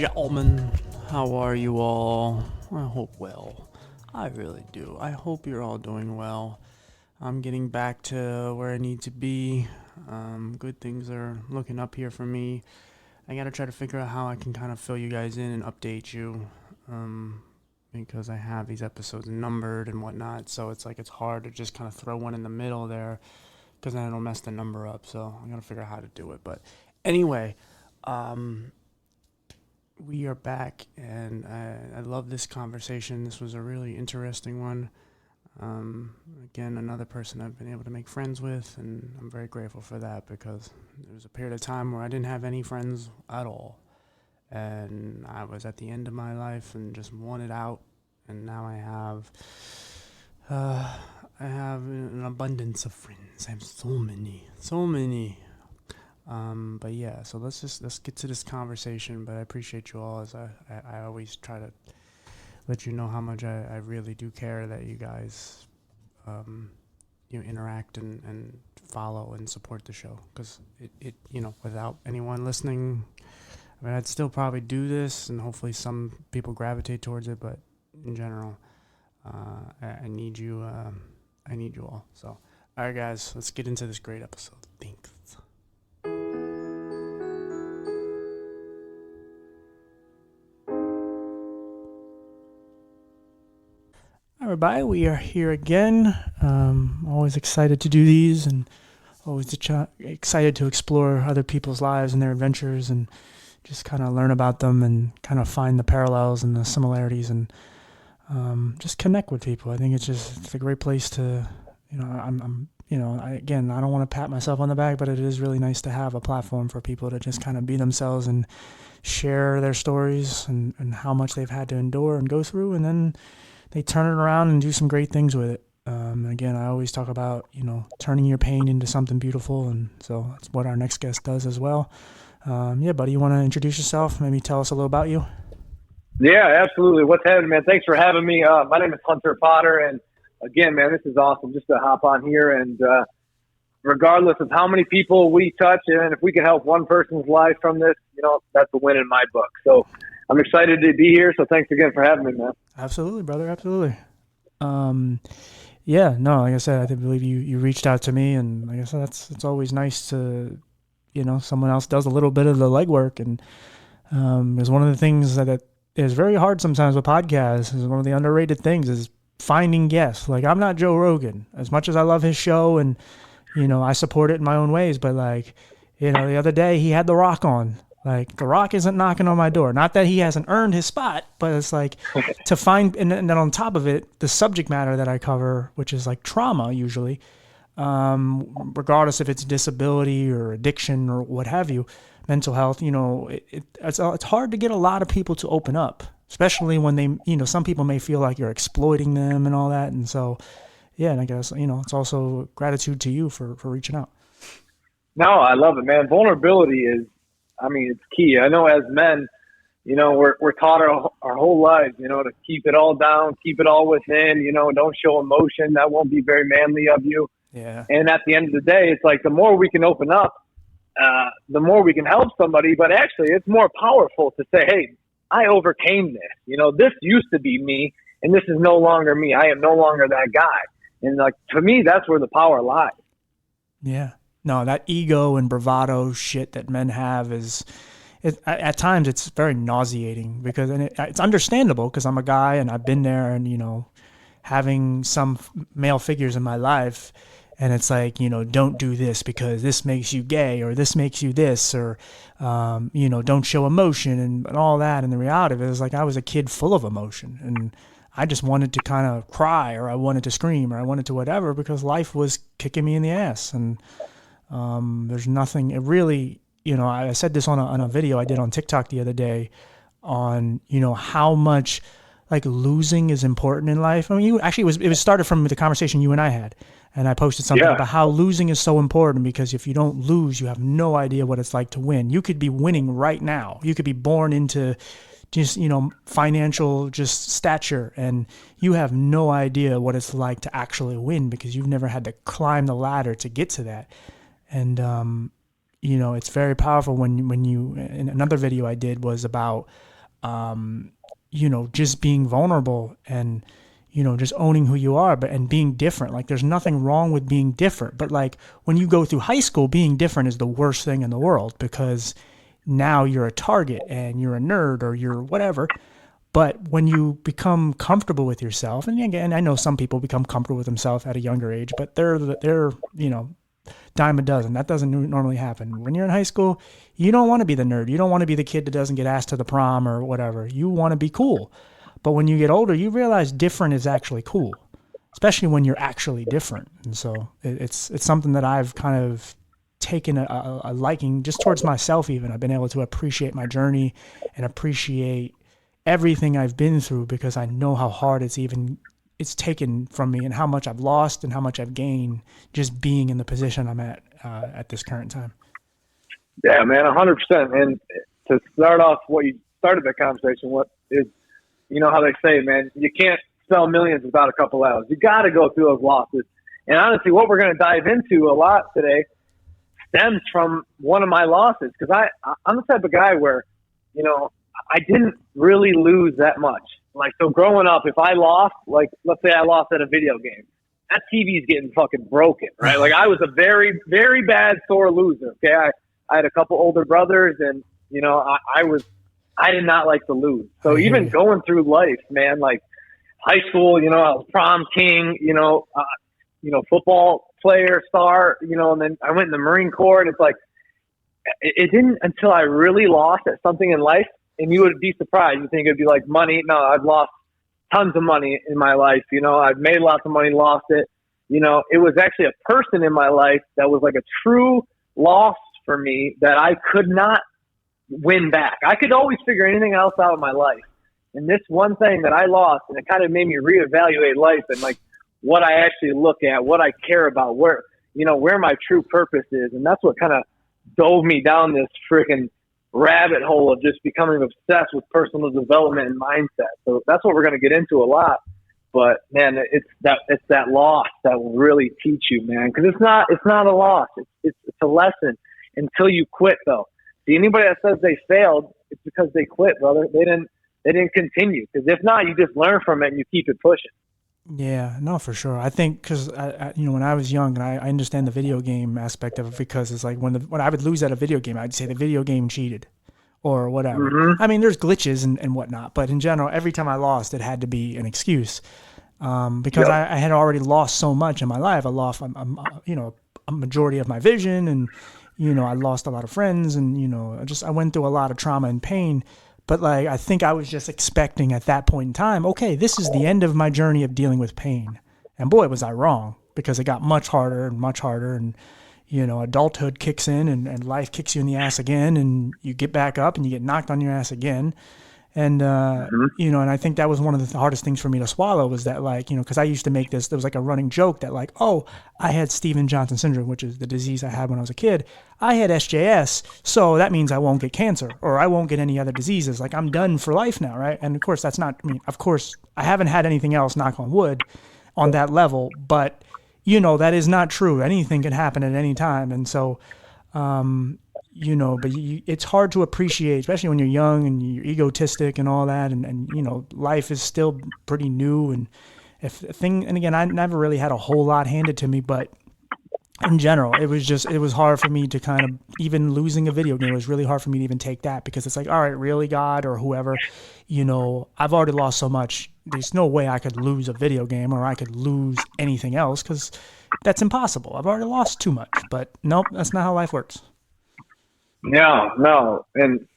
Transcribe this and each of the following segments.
gentlemen, how are you all? I hope well. I really do. I hope you're all doing well. I'm getting back to where I need to be. Good things are looking up here for me. I gotta try to figure out how I can kind of fill you guys in and update you. Because I have these episodes numbered and whatnot, so it's hard to just kind of throw one in the middle there, because then it'll mess the number up. So I gotta figure out how to do it. But anyway, we are back, and I love this conversation. This was a really interesting one. Again, another person I've been able to make friends with, and I'm very grateful for that, because there was a period of time where I didn't have any friends at all, and I was at the end of my life and just wanted out, and now I have an abundance of friends. I have so many. But yeah, so let's get to this conversation. But I appreciate you all, as I always try to let you know how much I really do care that you guys interact and follow and support the show, because it without anyone listening, I mean, I'd still probably do this, and hopefully some people gravitate towards it, but in general, I need you. I need you all. So, all right, guys, let's get into this great episode. Thanks. Everybody, we are here again. Always excited to do these, and always excited to explore other people's lives and their adventures, and just kind of learn about them and kind of find the parallels and the similarities, and just connect with people. I think it's a great place to, I don't want to pat myself on the back, but it is really nice to have a platform for people to just kind of be themselves and share their stories and how much they've had to endure and go through, and then they turn it around and do some great things with it. Again, I always talk about, turning your pain into something beautiful, and so that's what our next guest does as well. Yeah, buddy, you want to introduce yourself? Maybe tell us a little about you? Yeah, absolutely. What's happening, man? Thanks for having me. My name is Hunter Potter, and again, man, this is awesome just to hop on here. And regardless of how many people we touch, and if we can help one person's life from this, that's a win in my book. So I'm excited to be here. So thanks again for having me, man. Absolutely, brother. Absolutely. Yeah, no, like I said, I believe you reached out to me, and like I said, it's always nice to, someone else does a little bit of the legwork. And it's one of the things that is very hard sometimes with podcasts. Is one of the underrated things is finding guests. Like, I'm not Joe Rogan, as much as I love his show, and I support it in my own ways. But the other day he had The Rock on. Like, The Rock isn't knocking on my door. Not that he hasn't earned his spot, but it's like to find, and then on top of it, the subject matter that I cover, which is like trauma usually, regardless if it's disability or addiction or what have you, mental health, it's hard to get a lot of people to open up, especially when they, some people may feel like you're exploiting them and all that. And so, yeah, and I guess, it's also gratitude to you for reaching out. No, I love it, man. Vulnerability is, it's key. I know as men, we're taught our whole lives, to keep it all down, keep it all within, don't show emotion. That won't be very manly of you. Yeah. And at the end of the day, it's like the more we can open up, the more we can help somebody. But actually, it's more powerful to say, hey, I overcame this. This used to be me, and this is no longer me. I am no longer that guy. And to me, that's where the power lies. Yeah. No, that ego and bravado shit that men have at times it's very nauseating, because it's understandable, because I'm a guy and I've been there, and having some male figures in my life, and it's like, don't do this because this makes you gay, or this makes you this, or don't show emotion and all that. And the reality of it is, like, I was a kid full of emotion, and I just wanted to kind of cry, or I wanted to scream, or I wanted to whatever, because life was kicking me in the ass. And there's nothing, it really, I said this on a video I did on TikTok the other day on, how much like losing is important in life. I mean, it was started from the conversation you and I had, and I posted something about how losing is so important, because if you don't lose, you have no idea what it's like to win. You could be winning right now. You could be born into just, financial just stature, and you have no idea what it's like to actually win, because you've never had to climb the ladder to get to that. And, it's very powerful when you, in another video I did was about just being vulnerable and, just owning who you are, and being different. Like, there's nothing wrong with being different. But like, when you go through high school, being different is the worst thing in the world, because now you're a target and you're a nerd or you're whatever. But when you become comfortable with yourself, and again, I know some people become comfortable with themselves at a younger age, but they're dime a dozen. That doesn't normally happen. When you're in high school, you don't want to be the nerd. You don't want to be the kid that doesn't get asked to the prom or whatever. You want to be cool. But when you get older, you realize different is actually cool, especially when you're actually different. And so it's something that I've kind of taken a liking just towards myself. Even I've been able to appreciate my journey and appreciate everything I've been through, because I know how hard it's taken from me, and how much I've lost and how much I've gained just being in the position I'm at this current time. Yeah, man, 100%. And to start off what you started the conversation, what is, how they say, man, you can't sell millions without a couple L's. You got to go through those losses. And honestly, what we're going to dive into a lot today stems from one of my losses, because I'm the type of guy where, I didn't really lose that much. Like, so growing up, if I lost, like, let's say I lost at a video game, that TV's getting fucking broken, right? Like, I was a very, very bad sore loser. Okay. I had a couple older brothers, and, I did not like to lose. So even going through life, man, like high school, I was prom king, football player, star, and then I went in the Marine Corps, and it's like, it didn't until I really lost at something in life. And you would be surprised. You think it'd be like money. No, I've lost tons of money in my life. I've made lots of money, lost it. It was actually a person in my life that was like a true loss for me that I could not win back. I could always figure anything else out in my life. And this one thing that I lost, and it kind of made me reevaluate life and like what I actually look at, what I care about, where my true purpose is. And that's what kind of dove me down this freaking rabbit hole of just becoming obsessed with personal development and mindset. So that's what we're going to get into a lot. But man, it's that loss that will really teach you, man. Because it's not a loss. It's a lesson until you quit, though. See, anybody that says they failed, it's because they quit, brother. They didn't continue. Because if not, you just learn from it and you keep it pushing. Yeah, no, for sure. I think because when I was young, and I understand the video game aspect of it, because it's like when I would lose at a video game, I'd say the video game cheated or whatever. Mm-hmm. I mean, there's glitches and whatnot, but in general, every time I lost, it had to be an excuse, because I had already lost so much in my life. I lost, a majority of my vision, and I lost a lot of friends, and I went through a lot of trauma and pain. But like, I think I was just expecting at that point in time, okay, this is the end of my journey of dealing with pain. And boy, was I wrong, because it got much harder and much harder. And, adulthood kicks in, and life kicks you in the ass again, and you get back up and you get knocked on your ass again. And, and I think that was one of the hardest things for me to swallow, was that, like, because I used to make this, there was like a running joke that like, oh, I had Stevens-Johnson syndrome, which is the disease I had when I was a kid. I had SJS, so that means I won't get cancer, or I won't get any other diseases. Like, I'm done for life now, right? And of course, that's not, of course, I haven't had anything else, knock on wood, on that level, but, that is not true. Anything can happen at any time. And so, but it's hard to appreciate, especially when you're young and you're egotistic and all that. And life is still pretty new. And and again, I never really had a whole lot handed to me, but in general, it was hard for me to kind of, even losing a video game, it was really hard for me to even take that, because it's like, all right, really, God, or whoever, I've already lost so much. There's no way I could lose a video game, or I could lose anything else, because that's impossible. I've already lost too much. But nope, that's not how life works. No. And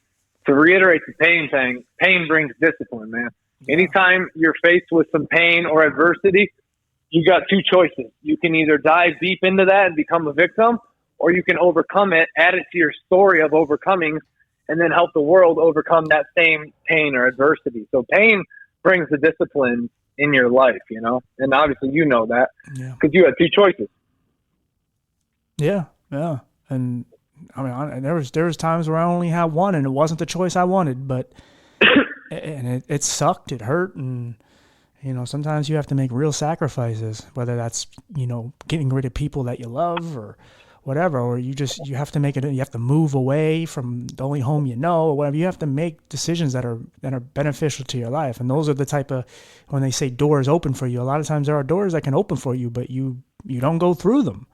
to reiterate the pain thing, pain brings discipline, man. Yeah. Anytime you're faced with some pain or adversity, you got two choices. You can either dive deep into that and become a victim, or you can overcome it, add it to your story of overcoming, and then help the world overcome that same pain or adversity. So pain brings the discipline in your life, and obviously that, because you had two choices. Yeah. And I mean, there was times where I only had one, and it wasn't the choice I wanted, but and it sucked, it hurt, and sometimes you have to make real sacrifices, whether that's getting rid of people that you love, or whatever, or you have to make it, you have to move away from the only home you know, or whatever. You have to make decisions that are beneficial to your life. And those are the type of, when they say doors open for you, a lot of times there are doors that can open for you, but you don't go through them.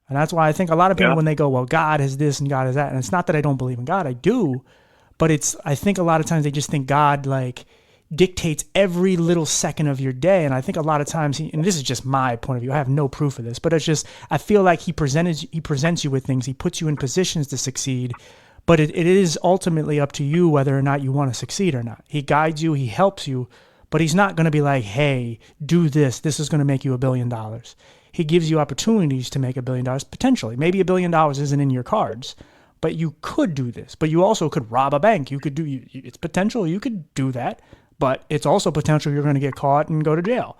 And that's why I think a lot of people, when they go, well, God is this and God is that, and it's not that I don't believe in God, I do, but I think a lot of times they just think God like dictates every little second of your day. And I think a lot of times, and this is just my point of view, I have no proof of this, but it's just, I feel like he presents you with things, he puts you in positions to succeed, but it is ultimately up to you whether or not you want to succeed or not. He guides you, he helps you, but he's not going to be like, hey, do this is going to make you $1 billion. He gives you opportunities to make $1 billion, potentially. Maybe $1 billion isn't in your cards, but you could do this. But you also could rob a bank. It's potential, you could do that. But it's also potential you're going to get caught and go to jail.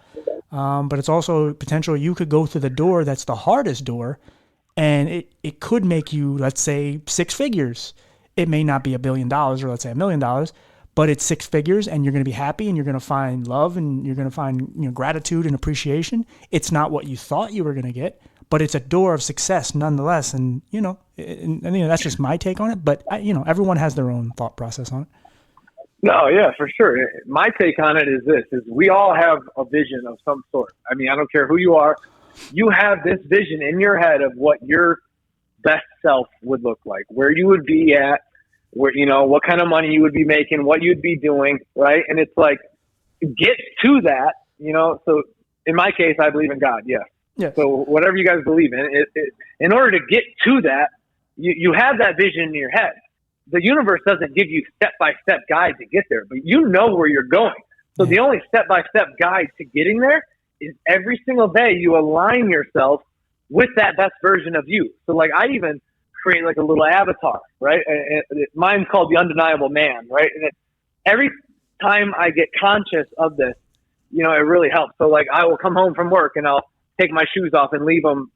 But it's also potential you could go through the door that's the hardest door, and it could make you, let's say, 6 figures. It may not be $1 billion, or let's say $1 million, but it's 6 figures, and you're going to be happy, and you're going to find love, and you're going to find gratitude and appreciation. It's not what you thought you were going to get, but it's a door of success nonetheless. And that's just my take on it. But everyone has their own thought process on it. No, yeah, for sure. My take on it is this, is we all have a vision of some sort. I mean, I don't care who you are. You have this vision in your head of what your best self would look like, where you would be at, where, what kind of money you would be making, what you'd be doing, right? And it's like, get to that, so in my case, I believe in God. Yes. Yeah. So whatever you guys believe in, in order to get to that, you have that vision in your head. The universe doesn't give you step-by-step guide to get there, but you know where you're going. So the only step-by-step guide to getting there is every single day you align yourself with that best version of you. So like I even create like a little avatar, right? Mine's called the Undeniable Man, right? And every time I get conscious of this, it really helps. So like I will come home from work and I'll take my shoes off and leave them,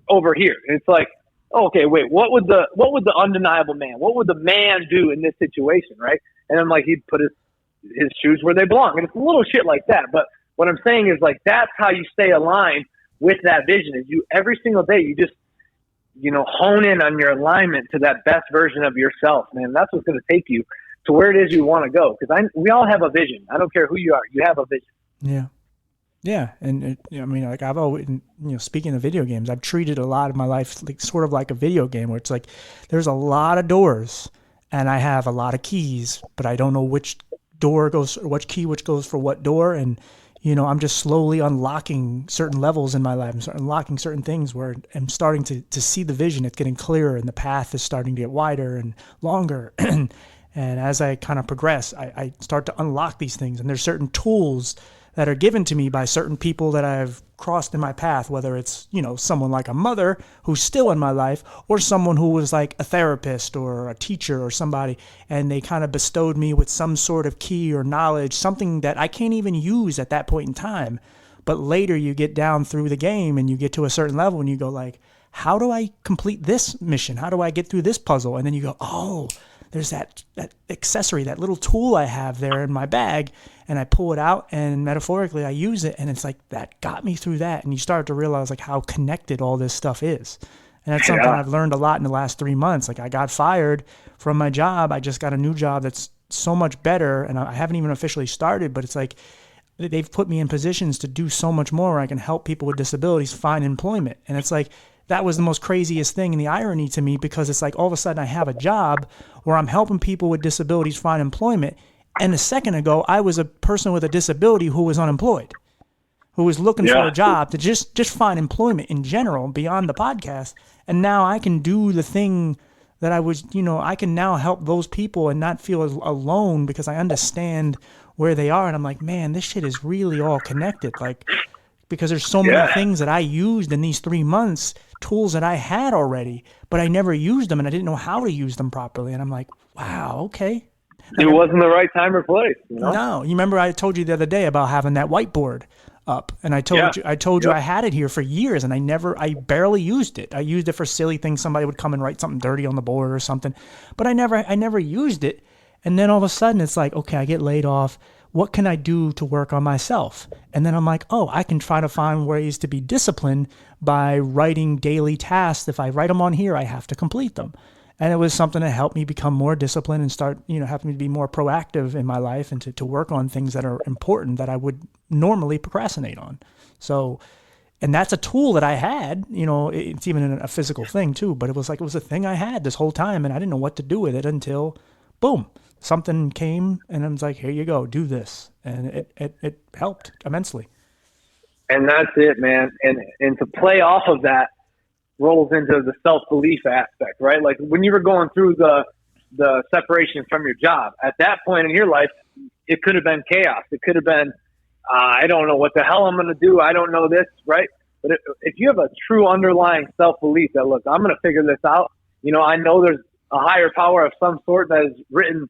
over here. And it's like, okay, wait, what would the undeniable man, what would the man do in this situation, right? And I'm like, he'd put his shoes where they belong. And it's a little shit like that. But what I'm saying is like, that's how you stay aligned with that vision, is you every single day, you just, hone in on your alignment to that best version of yourself, man. That's what's going to take you to where it is you want to go. Because we all have a vision. I don't care who you are. You have a vision. Yeah. Yeah, and I've always, speaking of video games, I've treated a lot of my life like sort of like a video game, where it's like there's a lot of doors, and I have a lot of keys, but I don't know which door goes, which key which goes for what door, and I'm just slowly unlocking certain levels in my life, and unlocking certain things where I'm starting to see the vision. It's getting clearer, and the path is starting to get wider and longer, and as I kind of progress, I start to unlock these things, and there's certain tools that are given to me by certain people that I've crossed in my path, whether it's, someone like a mother who's still in my life, or someone who was like a therapist or a teacher or somebody, and they kind of bestowed me with some sort of key or knowledge, something that I can't even use at that point in time. But later you get down through the game and you get to a certain level and you go like, how do I complete this mission? How do I get through this puzzle? And then you go, oh, there's that accessory, that little tool I have there in my bag, and I pull it out and metaphorically I use it, and it's like that got me through that. And you start to realize like how connected all this stuff is. And that's something I've learned a lot in the last 3 months. Like I got fired from my job. I just got a new job that's so much better, and I haven't even officially started, but it's like they've put me in positions to do so much more where I can help people with disabilities find employment. And it's like, that was the most craziest thing, and the irony to me, because it's like all of a sudden I have a job where I'm helping people with disabilities find employment. And a second ago, I was a person with a disability who was unemployed, who was looking for a job to just find employment in general beyond the podcast. And now I can do the thing that I was, I can now help those people and not feel alone because I understand where they are. And I'm like, man, this shit is really all connected. Like, because there's so many things that I used in these 3 months, tools that I had already, but I never used them and I didn't know how to use them properly. And I'm like, wow, okay. It wasn't the right time or place. No, you remember I told you the other day about having that whiteboard up, and I told you I had it here for years, and I barely used it. I used it for silly things. Somebody would come and write something dirty on the board or something, but I never used it. And then all of a sudden it's like, okay, I get laid off. what can I do to work on myself? And then I'm like, oh, I can try to find ways to be disciplined by writing daily tasks. If I write them on here, I have to complete them. And it was something that helped me become more disciplined and start, having me to be more proactive in my life and to work on things that are important that I would normally procrastinate on. So, and that's a tool that I had, it's even a physical thing too, but it was a thing I had this whole time, and I didn't know what to do with it until, boom, something came and I was like, here you go, do this. And it helped immensely. And that's it, man. And to play off of that rolls into the self-belief aspect, right? Like when you were going through the separation from your job, at that point in your life, it could have been chaos. It could have been, I don't know what the hell I'm going to do. I don't know this, right? But if you have a true underlying self-belief that, look, I'm going to figure this out. I know there's a higher power of some sort that has written,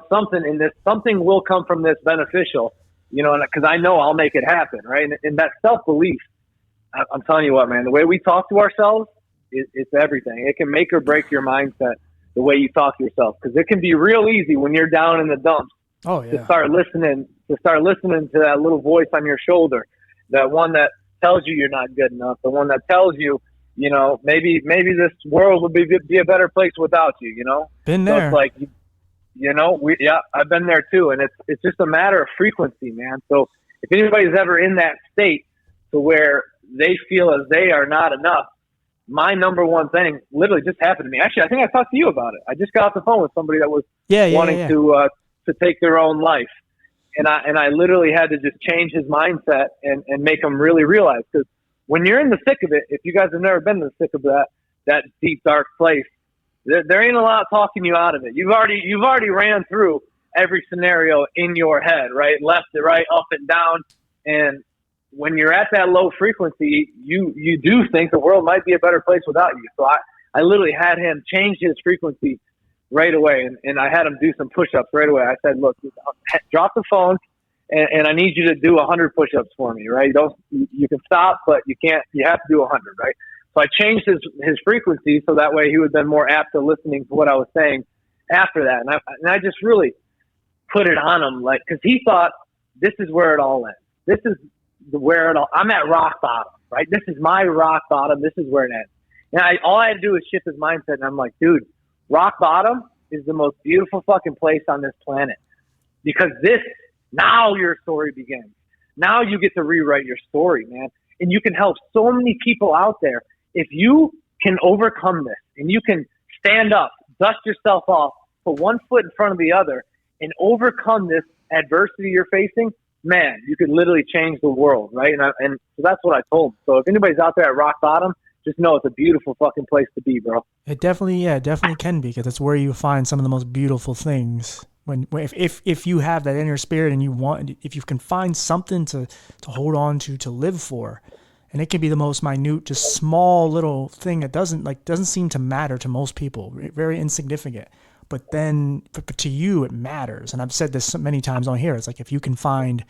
something in this, something will come from this beneficial, because I know I'll make it happen, right? And that self-belief, I'm telling you what, man, the way we talk to ourselves, it's everything. It can make or break your mindset, the way you talk to yourself, because it can be real easy when you're down in the dumps. Oh, yeah. To start listening to that little voice on your shoulder, that one that tells you you're not good enough, the one that tells you, maybe this world would be a better place without you, Been there. So it's like, I've been there too. And it's just a matter of frequency, man. So if anybody's ever in that state to where they feel as they are not enough, my number one thing literally just happened to me. Actually, I think I talked to you about it. I just got off the phone with somebody that was wanting to take their own life. And I literally had to just change his mindset and make him really realize, because when you're in the thick of it, if you guys have never been in the thick of that deep, dark place, there ain't a lot talking you out of it. You've already ran through every scenario in your head, right? Left and right, up and down. And when you're at that low frequency, you do think the world might be a better place without you. So I literally had him change his frequency right away. And I had him do some push-ups right away. I said, look, drop the phone and I need you to do 100 push-ups for me, right? You can stop, but you have to do 100, right? So I changed his frequency so that way he would have been more apt to listening to what I was saying after that. And I just really put it on him, like, because he thought this is where it all ends. This is where it all, I'm at rock bottom, right? This is my rock bottom. This is where it ends. And all I had to do was shift his mindset. And I'm like, dude, rock bottom is the most beautiful fucking place on this planet, because now your story begins. Now you get to rewrite your story, man. And you can help so many people out there. If you can overcome this and you can stand up, dust yourself off, put one foot in front of the other, and overcome this adversity you're facing, man, you could literally change the world, right? And so that's what I told him. So if anybody's out there at rock bottom, just know it's a beautiful fucking place to be, bro. It definitely can be, because it's where you find some of the most beautiful things. If you have that inner spirit and if you can find something to hold on to live for. And it can be the most minute, just small little thing that doesn't seem to matter to most people, very insignificant. But then, to you, it matters. And I've said this many times on here. It's like if you can find,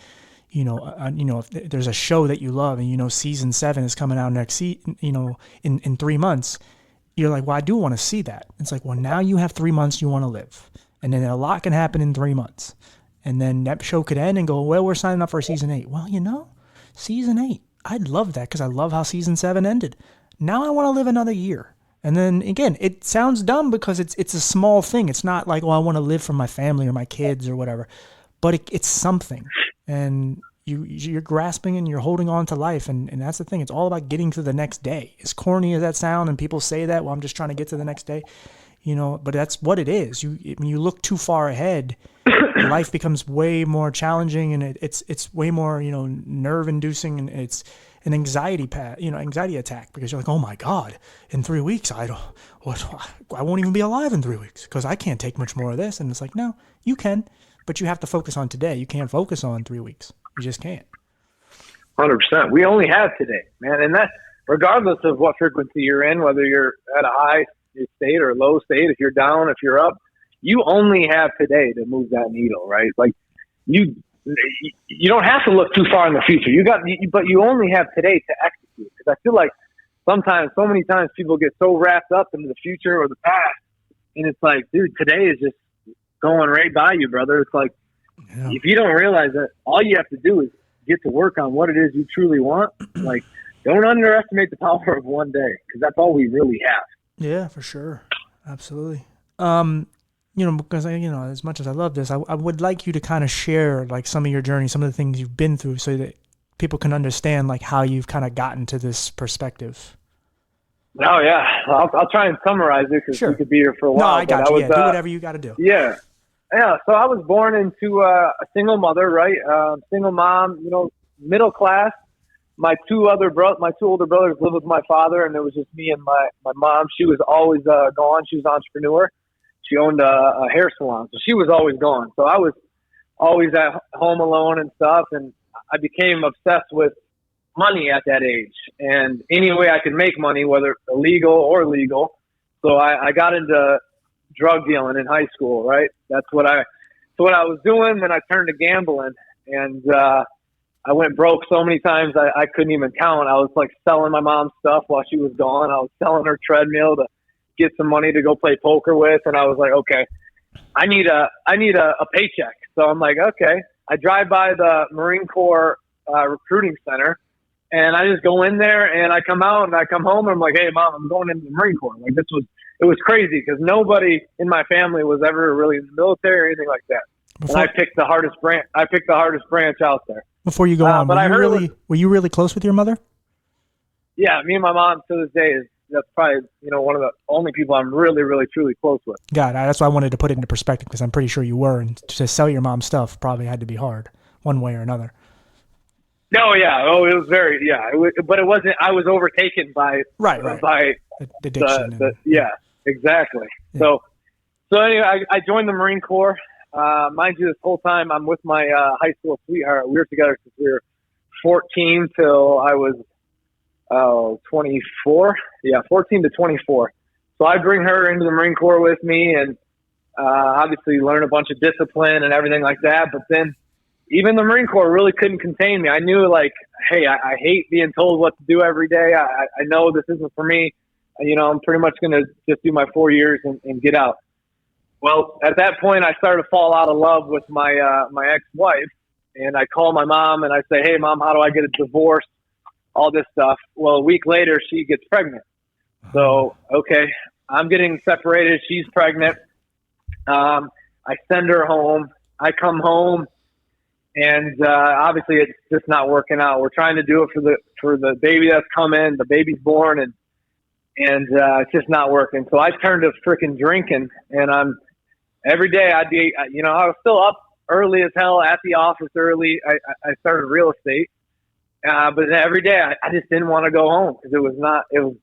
if there's a show that you love and season 7 is coming out in 3 months, you're like, well, I do want to see that. It's like, well, now you have 3 months you want to live, and then a lot can happen in 3 months, and then that show could end and go, well, we're signing up for season 8. Well, season 8. I'd love that because I love how season 7 ended. Now I want to live another year. And then again, it sounds dumb because it's a small thing. It's not like, I want to live for my family or my kids or whatever, but it's something. And you're grasping and you're holding on to life. And that's the thing. It's all about getting to the next day. As corny as that sound, and people say that, well, I'm just trying to get to the next day, but that's what it is. When you look too far ahead, life becomes way more challenging, and it's way more, nerve inducing, and it's an anxiety attack, because you're like, oh my God, in 3 weeks, I won't even be alive in 3 weeks because I can't take much more of this. And it's like, no, you can, but you have to focus on today. You can't focus on 3 weeks. You just can't. 100%. We only have today, man. And that, regardless of what frequency you're in, whether you're at a high state or a low state, if you're down, if you're up, you only have today to move that needle, right? Like you don't have to look too far in the future. But you only have today to execute. Because I feel like so many times people get so wrapped up into the future or the past, and it's like, dude, today is just going right by you, brother. It's like Yeah. If you don't realize that all you have to do is get to work on what it is you truly want, like, don't underestimate the power of one day, because that's all we really have. Yeah, for sure. Absolutely. Because as much as I love this, I would like you to kind of share like some of your journey, some of the things you've been through, so that people can understand like how you've kind of gotten to this perspective. Oh yeah, I'll try and summarize it because Sure. we could be here for a No, while. I got but you. I Yeah, was, do whatever you got to do. yeah. So I was born into a single mother, right? Single mom, middle class. My two older brothers lived with my father, and it was just me and my mom. She was always gone. She was an entrepreneur. She owned a hair salon, so she was always gone. So I was always at home alone and stuff, and I became obsessed with money at that age, and any way I could make money, whether illegal or legal. So I got into drug dealing in high school, right? That's what I was doing. Then I turned to gambling, and I went broke so many times I couldn't even count. I was like selling my mom's stuff while she was gone. I was selling her treadmill to get some money to go play poker with, and I was like, okay, I need a paycheck. So I'm like, okay. I drive by the Marine Corps recruiting center, and I just go in there, and I come out, and I come home, and I'm like, hey, Mom, I'm going into the Marine Corps. Like, it was crazy because nobody in my family was ever really in the military or anything like that. And I picked the hardest branch out there. Before you go on, but were you really close with your mother? Yeah, me and my mom to this day that's probably one of the only people I'm really, really, truly close with. God, that's why I wanted to put it into perspective, because I'm pretty sure you were, and to sell your mom's stuff probably had to be hard, one way or another. No, yeah, it was very, yeah, but it wasn't. I was overtaken by by addiction. Yeah, exactly. Yeah. So anyway, I joined the Marine Corps. Mind you, this whole time I'm with my high school sweetheart. We were together since we were 14 till I was 24. Yeah, 14 to 24. So I bring her into the Marine Corps with me, and obviously learn a bunch of discipline and everything like that. But then even the Marine Corps really couldn't contain me. I knew, like, hey, I hate being told what to do every day. I know this isn't for me. I'm pretty much going to just do my 4 years and get out. Well, at that point, I started to fall out of love with my my ex-wife, and I call my mom and I say, hey, Mom, how do I get a divorce? All this stuff. Well, a week later, she gets pregnant. So, okay, I'm getting separated. She's pregnant. I send her home. I come home, and obviously it's just not working out. We're trying to do it for the baby that's coming. The baby's born, and it's just not working. So I turned to freaking drinking, and every day I was still up early as hell at the office early. I started real estate. But every day I just didn't want to go home because it was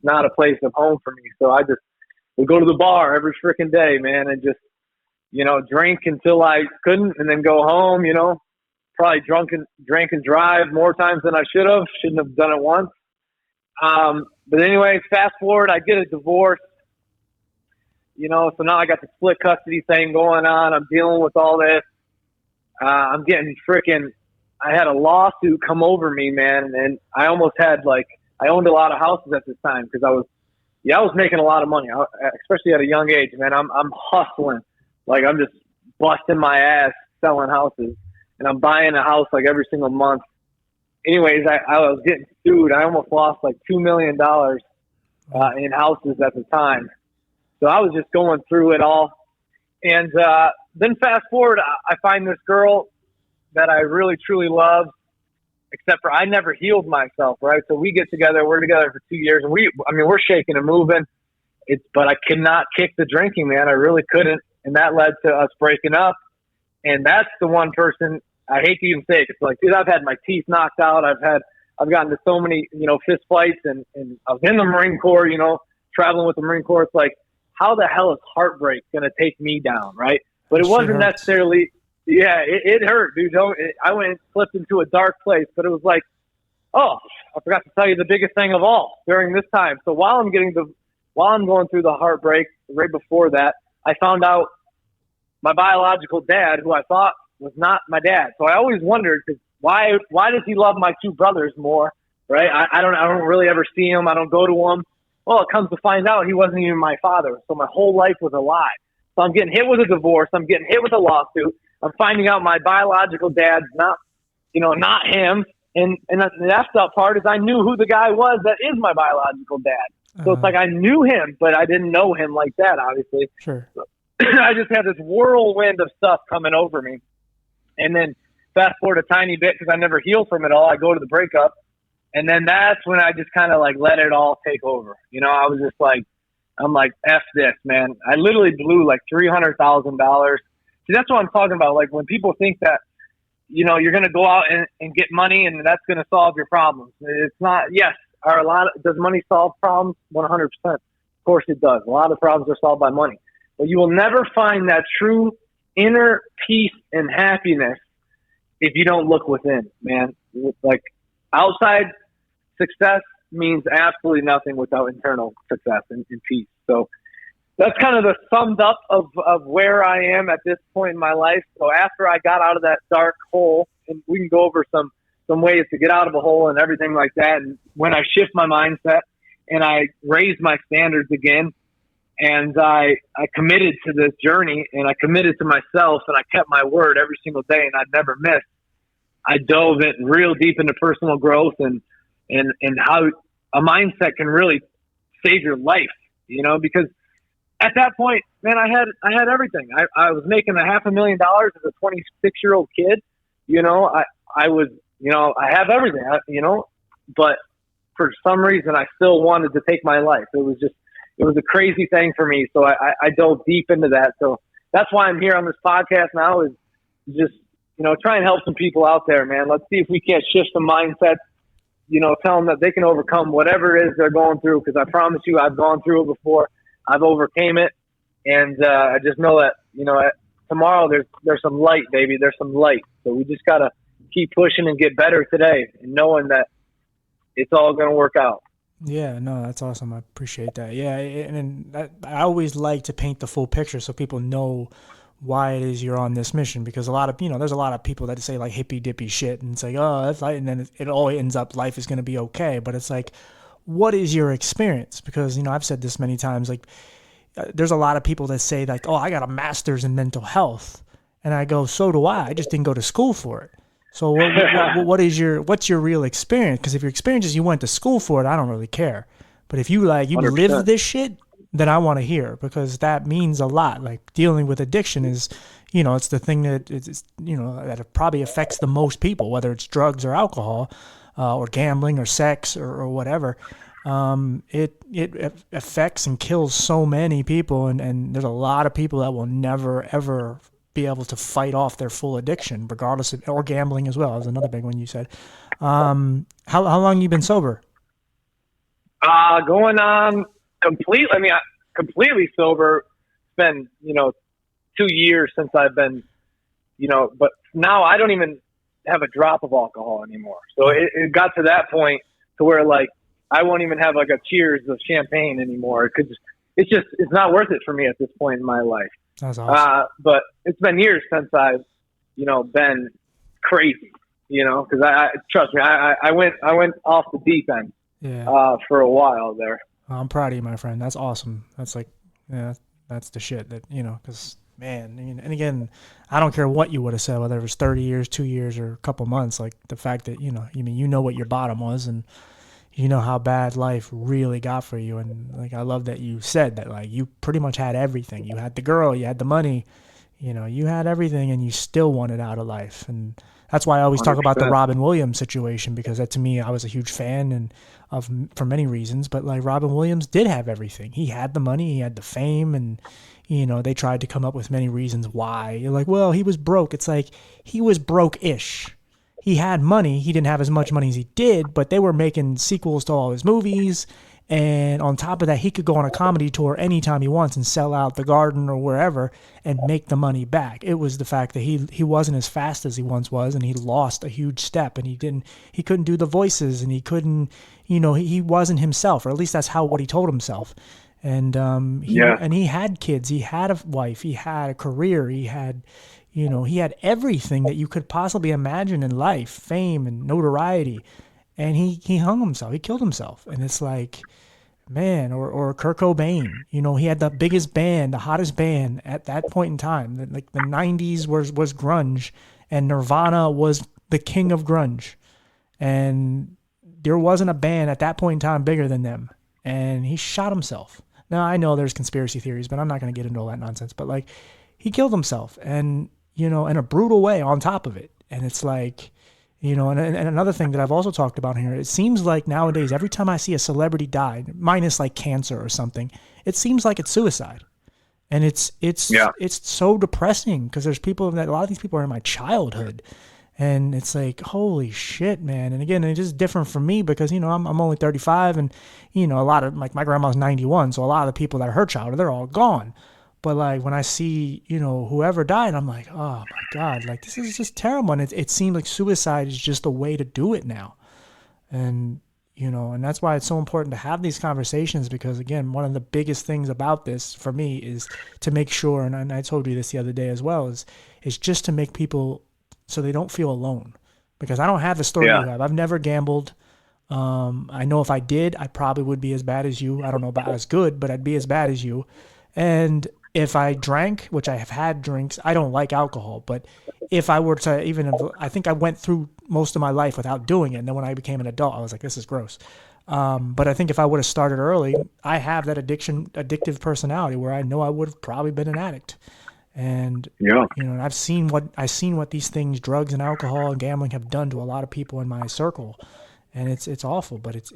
not a place of home for me. So I just would go to the bar every freaking day, man, and just, drink until I couldn't, and then go home, probably drank and drive more times than I shouldn't have done it once. But anyway, fast forward, I get a divorce, so now I got the split custody thing going on. I'm dealing with all this. I'm getting I had a lawsuit come over me, man, and I almost had, I owned a lot of houses at this time because I was making a lot of money, especially at a young age, man. I'm hustling. Like, I'm just busting my ass selling houses, and I'm buying a house like every single month. Anyways, I was getting sued. I almost lost like $2 million in houses at the time. So I was just going through it all. And then fast forward, I find this girl that I really, truly love, except for I never healed myself, right? So we get together. We're together for 2 years. And we're shaking and moving. But I could not kick the drinking, man. I really couldn't. And that led to us breaking up. And that's the one person, I hate to even say it. It's like, dude, I've had my teeth knocked out. I've gotten to so many, fist fights, and I was in the Marine Corps, traveling with the Marine Corps. It's like, how the hell is heartbreak going to take me down, right? But it wasn't necessarily, it hurt, dude. I went and slipped into a dark place, but it was like, oh, I forgot to tell you the biggest thing of all during this time. So while I'm going through the heartbreak, right before that, I found out my biological dad, who I thought was not my dad. So I always wondered, why does he love my two brothers more, right? I don't really ever see him. I don't go to him. Well, it comes to find out he wasn't even my father. So my whole life was a lie. So I'm getting hit with a divorce. I'm getting hit with a lawsuit. I'm finding out my biological dad's not him. And the effed up part is I knew who the guy was that is my biological dad. So it's like I knew him, but I didn't know him like that, obviously. Sure. I just had this whirlwind of stuff coming over me. And then fast forward a tiny bit because I never healed from it all. I go to the breakup. And then that's when I just kind of like let it all take over. You know, I was just like, I'm like, F this, man. I literally blew like $300,000. See, that's what I'm talking about. Like when people think that, you know, you're going to go out and get money and that's going to solve your problems. It's not. Yes. Does money solve problems? 100%. Of course it does. A lot of problems are solved by money. But you will never find that true inner peace and happiness if you don't look within, man. Like outside success means absolutely nothing without internal success and peace. So that's kind of the summed up of where I am at this point in my life. So after I got out of that dark hole, and we can go over some ways to get out of a hole and everything like that. And when I shift my mindset and I raised my standards again, and I committed to this journey and I committed to myself and I kept my word every single day and I'd never missed. I dove in real deep into personal growth and how a mindset can really save your life, you know, because at that point, man, I had everything. I was making $500,000 as a 26-year-old kid. You know, I was, you know, I have everything, you know, but for some reason I still wanted to take my life. It was a crazy thing for me. So I dove deep into that. So that's why I'm here on this podcast now, is just, you know, try and help some people out there, man. Let's see if we can't shift some mindsets, you know, tell them that they can overcome whatever it is they're going through. Because I promise you, I've gone through it before. I've overcame it. And I just know that, you know, tomorrow there's some light, baby. There's some light. So we just got to keep pushing and get better today and knowing that it's all going to work out. Yeah, no, that's awesome. I appreciate that. Yeah, and I always like to paint the full picture so people know why it is you're on this mission, because a lot of, you know, there's a lot of people that say like hippy dippy shit and it's like, oh, that's light, and then it all ends up life is going to be okay. But it's like, what is your experience? Because, you know, I've said this many times, like there's a lot of people that say like, oh, I got a master's in mental health. And I go, so do I. I just didn't go to school for it. So what's your real experience? Because if your experience is you went to school for it, I don't really care. But if you 100%. Live this shit, then I want to hear, because that means a lot. Like dealing with addiction is, you know, it's the thing that it's, you know, that it probably affects the most people, whether it's drugs or alcohol, or gambling or sex or whatever. It affects and kills so many people, and there's a lot of people that will never ever be able to fight off their full addiction, regardless of, or gambling as well. That was another big one you said. How long you been sober? Going on completely sober. It's been, you know, 2 years since I've been, you know, but now I don't even have a drop of alcohol anymore. So it got to that point to where like, I won't even have like a cheers of champagne anymore. It's not worth it for me at this point in my life. That's awesome. But it's been years since I've, you know, been crazy, you know, because trust me, I went off the deep end for a while there. I'm proud of you, my friend. That's awesome. That's like, yeah, that's the shit that, you know, because man, I mean, and again, I don't care what you would have said, whether it was 30 years, 2 years, or a couple months, like the fact that, you know, you know what your bottom was, and you know how bad life really got for you. And like, I love that you said that, like, you pretty much had everything. You had the girl, you had the money, you know, you had everything, and you still wanted out of life. And that's why I always 100%. Talk about the Robin Williams situation, because that, to me, I was a huge fan for many reasons, but like Robin Williams did have everything. He had the money, he had the fame, and, you know, they tried to come up with many reasons why. You're like, well, he was broke. It's like, he was broke-ish. He had money. He didn't have as much money as he did, but they were making sequels to all his movies. And on top of that, he could go on a comedy tour anytime he wants and sell out the Garden or wherever and make the money back. It was the fact that he wasn't as fast as he once was, and he lost a huge step, and he couldn't do the voices, and he couldn't, you know, he wasn't himself, or at least that's what he told himself. And he had kids, he had a wife, he had a career, he had everything that you could possibly imagine in life, fame and notoriety. And he hung himself. He killed himself. And it's like, Man, or Kurt Cobain, he had the biggest band, the hottest band at that point in time. Like the '90s was grunge, and Nirvana was the king of grunge, and there wasn't a band at that point in time bigger than them. And he shot himself. Now I know there's conspiracy theories, but I'm not going to get into all that nonsense. But like, he killed himself, and in a brutal way on top of it. And it's like, and another thing that I've also talked about here, it seems like nowadays, every time I see a celebrity die, minus like cancer or something, it seems like it's suicide. And it's so depressing because there's people that, a lot of these people are in my childhood. And it's like, holy shit, man. And again, it's just different for me because, I'm only 35 and, a lot of, like, my grandma's 91. So a lot of the people that are her child, they're all gone. But like when I see, whoever died, I'm like, oh my God, like this is just terrible. And it seems like suicide is just a way to do it now. And, and that's why it's so important to have these conversations because, again, one of the biggest things about this for me is to make sure, and I told you this the other day as well, is just to make people so they don't feel alone. Because I don't have the story you have. I've never gambled. I know if I did, I probably would be as bad as you. I don't know about as good, but I'd be as bad as you. And if I drank, which I have had drinks, I don't like alcohol, but if I were to I think I went through most of my life without doing it. And then when I became an adult, I was like, this is gross. But I think if I would have started early, I have that addictive personality where I know I would have probably been an addict. And, and I've seen what these things, drugs and alcohol and gambling have done to a lot of people in my circle. And it's awful, but it's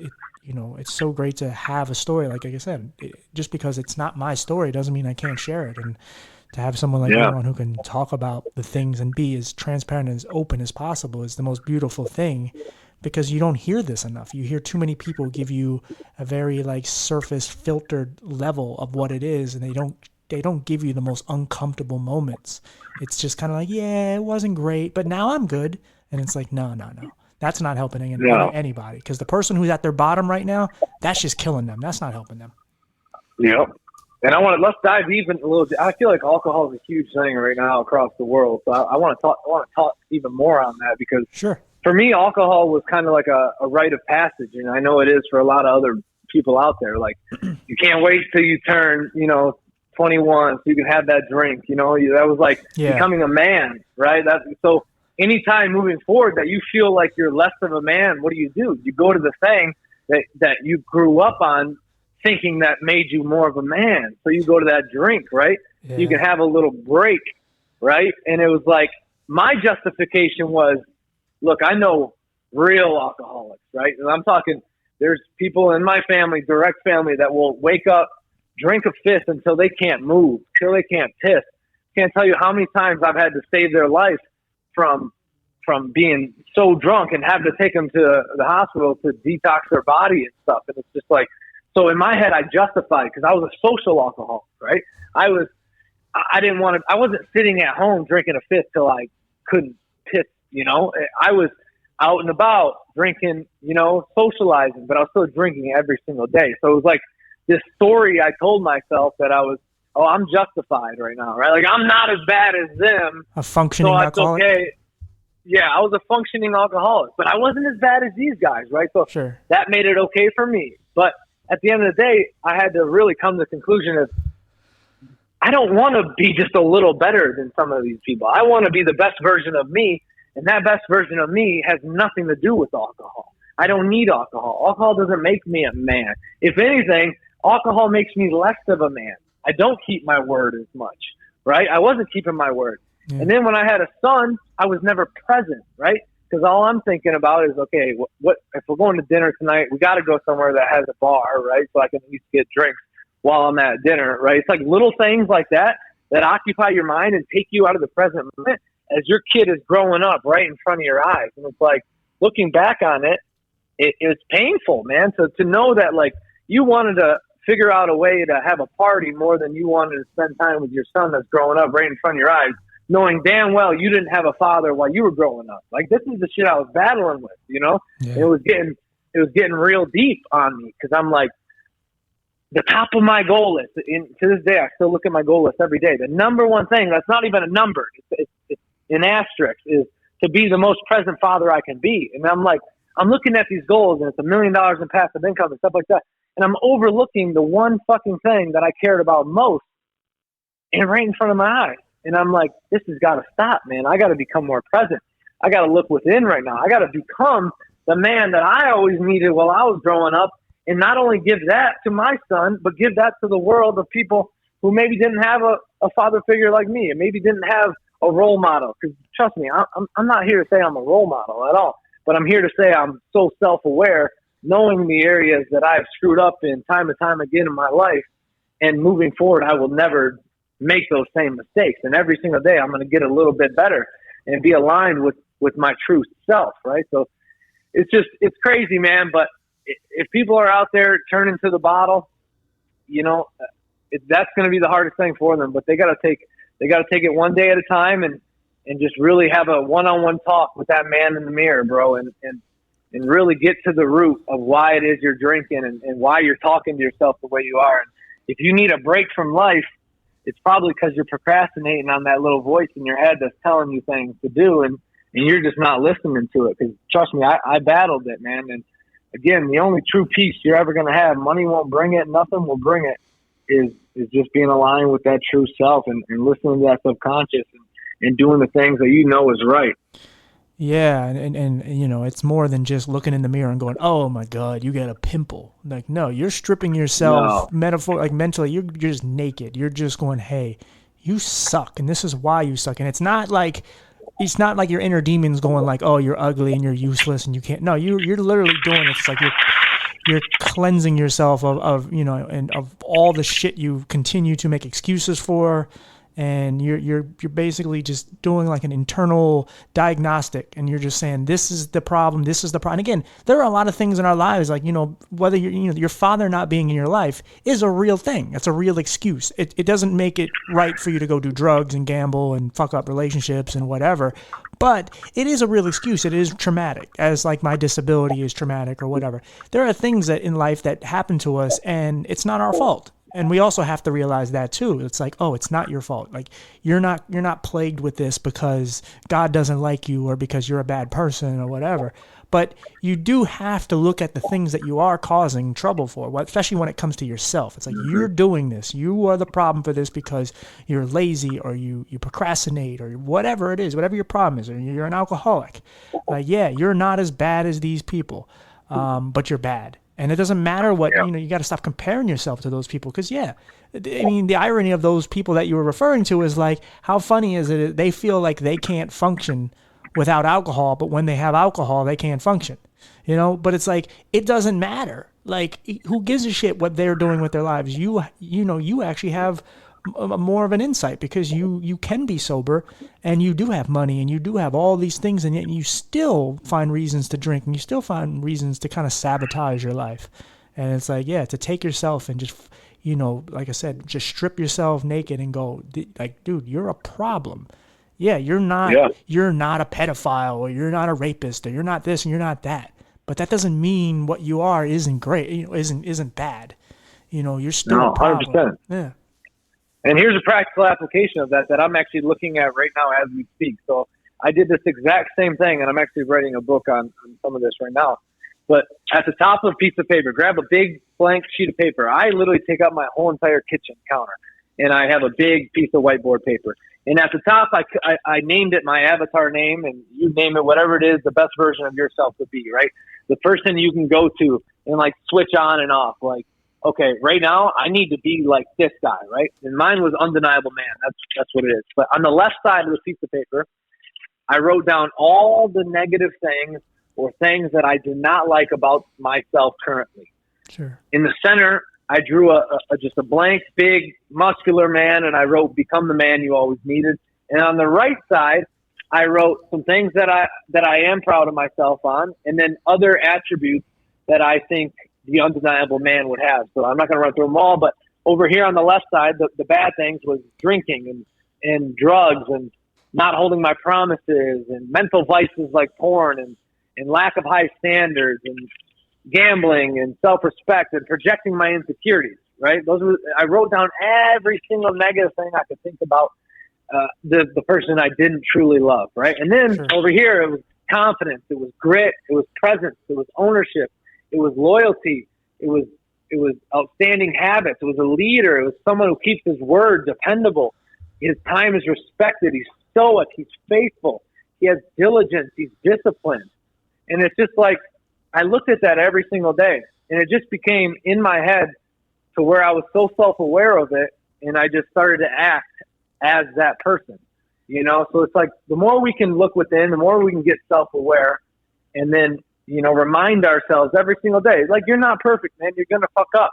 so great to have a story. Like I said, just because it's not my story doesn't mean I can't share it. And to have someone like you on who can talk about the things and be as transparent and as open as possible is the most beautiful thing, because you don't hear this enough. You hear too many people give you a very like surface filtered level of what it is, and they don't give you the most uncomfortable moments. It's just kind of like, yeah, it wasn't great, but now I'm good. And it's like, no. That's not helping anybody, because the person who's at their bottom right now, that's just killing them. That's not helping them. Yep. And let's dive even a little. I feel like alcohol is a huge thing right now across the world. So I want to talk even more on that, because for me, alcohol was kind of like a rite of passage, and I know it is for a lot of other people out there. Like, you can't wait till you turn, 21 so you can have that drink. That was like becoming a man, right? So anytime moving forward that you feel like you're less of a man, what do? You go to the thing that you grew up on thinking that made you more of a man. So you go to that drink, right? Yeah. You can have a little break, right? And it was like, my justification was, look, I know real alcoholics, right? And I'm talking, there's people in my family, direct family, that will wake up, drink a fifth until they can't move, till they can't piss. Can't tell you how many times I've had to save their life from being so drunk and have to take them to the hospital to detox their body and stuff. And it's just like, so in my head, I justified, because I was a social alcoholic, right? I wasn't sitting at home drinking a fifth till I couldn't piss, I was out and about drinking, socializing, but I was still drinking every single day. So it was like this story I told myself that I'm justified right now, right? Like, I'm not as bad as them. A functioning alcoholic? Okay. Yeah, I was a functioning alcoholic, but I wasn't as bad as these guys, right? So that made it okay for me. But at the end of the day, I had to really come to the conclusion of, I don't want to be just a little better than some of these people. I want to be the best version of me, and that best version of me has nothing to do with alcohol. I don't need alcohol. Alcohol doesn't make me a man. If anything, alcohol makes me less of a man. I don't keep my word as much, right? I wasn't keeping my word. Yeah. And then when I had a son, I was never present, right? Because all I'm thinking about is, okay, what if we're going to dinner tonight? We got to go somewhere that has a bar, right? So I can at least get drinks while I'm at dinner, right? It's like little things like that occupy your mind and take you out of the present moment as your kid is growing up right in front of your eyes. And it's like, looking back on it, it's painful, man, to know that, like, you wanted to figure out a way to have a party more than you wanted to spend time with your son that's growing up right in front of your eyes, knowing damn well you didn't have a father while you were growing up. Like, this is the shit I was battling with, Yeah. It was getting real deep on me, because I'm like, the top of my goal list, to this day, I still look at my goal list every day. The number one thing, that's not even a number, it's an asterisk, is to be the most present father I can be. And I'm like, I'm looking at these goals, and it's $1 million in passive income and stuff like that. and I'm overlooking the one fucking thing that I cared about most, and right in front of my eyes. And I'm like, this has got to stop, man. I got to become more present. I got to look within right now. I got to become the man that I always needed while I was growing up, and not only give that to my son, but give that to the world of people who maybe didn't have a father figure like me, and maybe didn't have a role model. Because trust me, I'm not here to say I'm a role model at all, but I'm here to say I'm so self-aware, knowing the areas that I've screwed up in time and time again in my life, and moving forward, I will never make those same mistakes. And every single day, I'm going to get a little bit better and be aligned with my true self, right? So it's crazy, man. But if people are out there turning to the bottle, that's going to be the hardest thing for them. But they got to take it one day at a time, and just really have a one-on-one talk with that man in the mirror, bro, and really get to the root of why it is you're drinking and why you're talking to yourself the way you are. And if you need a break from life, it's probably because you're procrastinating on that little voice in your head that's telling you things to do, and you're just not listening to it. Because trust me, I battled it, man. And again, the only true peace you're ever going to have, money won't bring it, nothing will bring it, is just being aligned with that true self and listening to that subconscious and doing the things that you know is right. Yeah, and it's more than just looking in the mirror and going, "Oh my God, you got a pimple." Like, no, you're stripping yourself mentally. You're just naked. You're just going, "Hey, you suck, and this is why you suck." And it's not like your inner demons going like, "Oh, you're ugly and you're useless and you can't." No, you're literally doing it. It's like you're cleansing yourself of and of all the shit you continue to make excuses for. And you're basically just doing like an internal diagnostic, and you're just saying, this is the problem, this is the problem. And again, there are a lot of things in our lives, like, whether your father not being in your life is a real thing. It's a real excuse. It doesn't make it right for you to go do drugs and gamble and fuck up relationships and whatever. But it is a real excuse. It is traumatic, as like my disability is traumatic or whatever. There are things that in life that happen to us, and it's not our fault. And we also have to realize that too. It's like, oh, it's not your fault. Like you're not plagued with this because God doesn't like you or because you're a bad person or whatever. But you do have to look at the things that you are causing trouble for, especially when it comes to yourself. It's like, you're doing this. You are the problem for this because you're lazy or you procrastinate or whatever it is, whatever your problem is, or you're an alcoholic. Yeah, you're not as bad as these people, but you're bad. And it doesn't matter what, you got to stop comparing yourself to those people. Because, the irony of those people that you were referring to is like, how funny is it? They feel like they can't function without alcohol, but when they have alcohol, they can't function. But it's like, it doesn't matter. Like, who gives a shit what they're doing with their lives? You actually have more of an insight because you can be sober and you do have money and you do have all these things, and yet you still find reasons to drink and you still find reasons to kind of sabotage your life. And it's like, to take yourself and just, like I said, just strip yourself naked and go, like, dude, you're a problem. You're not a pedophile, or you're not a rapist, or you're not this and you're not that. But that doesn't mean what you are isn't great, isn't bad. You're still a problem. 100%. Yeah. And here's a practical application of that I'm actually looking at right now as we speak. So I did this exact same thing, and I'm actually writing a book on some of this right now. But at the top of a piece of paper, grab a big blank sheet of paper. I literally take up my whole entire kitchen counter, and I have a big piece of whiteboard paper. And at the top, I named it my avatar name, and you name it whatever it is the best version of yourself would be, right? The person you can go to and like switch on and off, like, okay, right now I need to be like this guy, right? And mine was undeniable man. That's what it is. But on the left side of the piece of paper, I wrote down all the negative things or things that I did not like about myself currently. Sure. In the center, I drew just a blank, big, muscular man, and I wrote, "Become the man you always needed." And on the right side, I wrote some things that I am proud of myself on, and then other attributes that I think the undeniable man would have. So I'm not going to run through them all, but over here on the left side, the bad things was drinking and drugs and not holding my promises and mental vices like porn and lack of high standards and gambling and self-respect and projecting my insecurities, right? I wrote down every single negative thing I could think about the person I didn't truly love, right? And then over here, it was confidence, it was grit, it was presence, it was ownership, it was loyalty, it was it was outstanding habits. It was a leader. It was someone who keeps his word, dependable. His time is respected. He's stoic. He's faithful. He has diligence. He's disciplined. And it's just like, I looked at that every single day, and it just became in my head to where I was so self-aware of it, and I just started to act as that person, you know? So it's like, the more we can look within, the more we can get self-aware, and then, you know, remind ourselves every single day, like, you're not perfect, man. You're going to fuck up.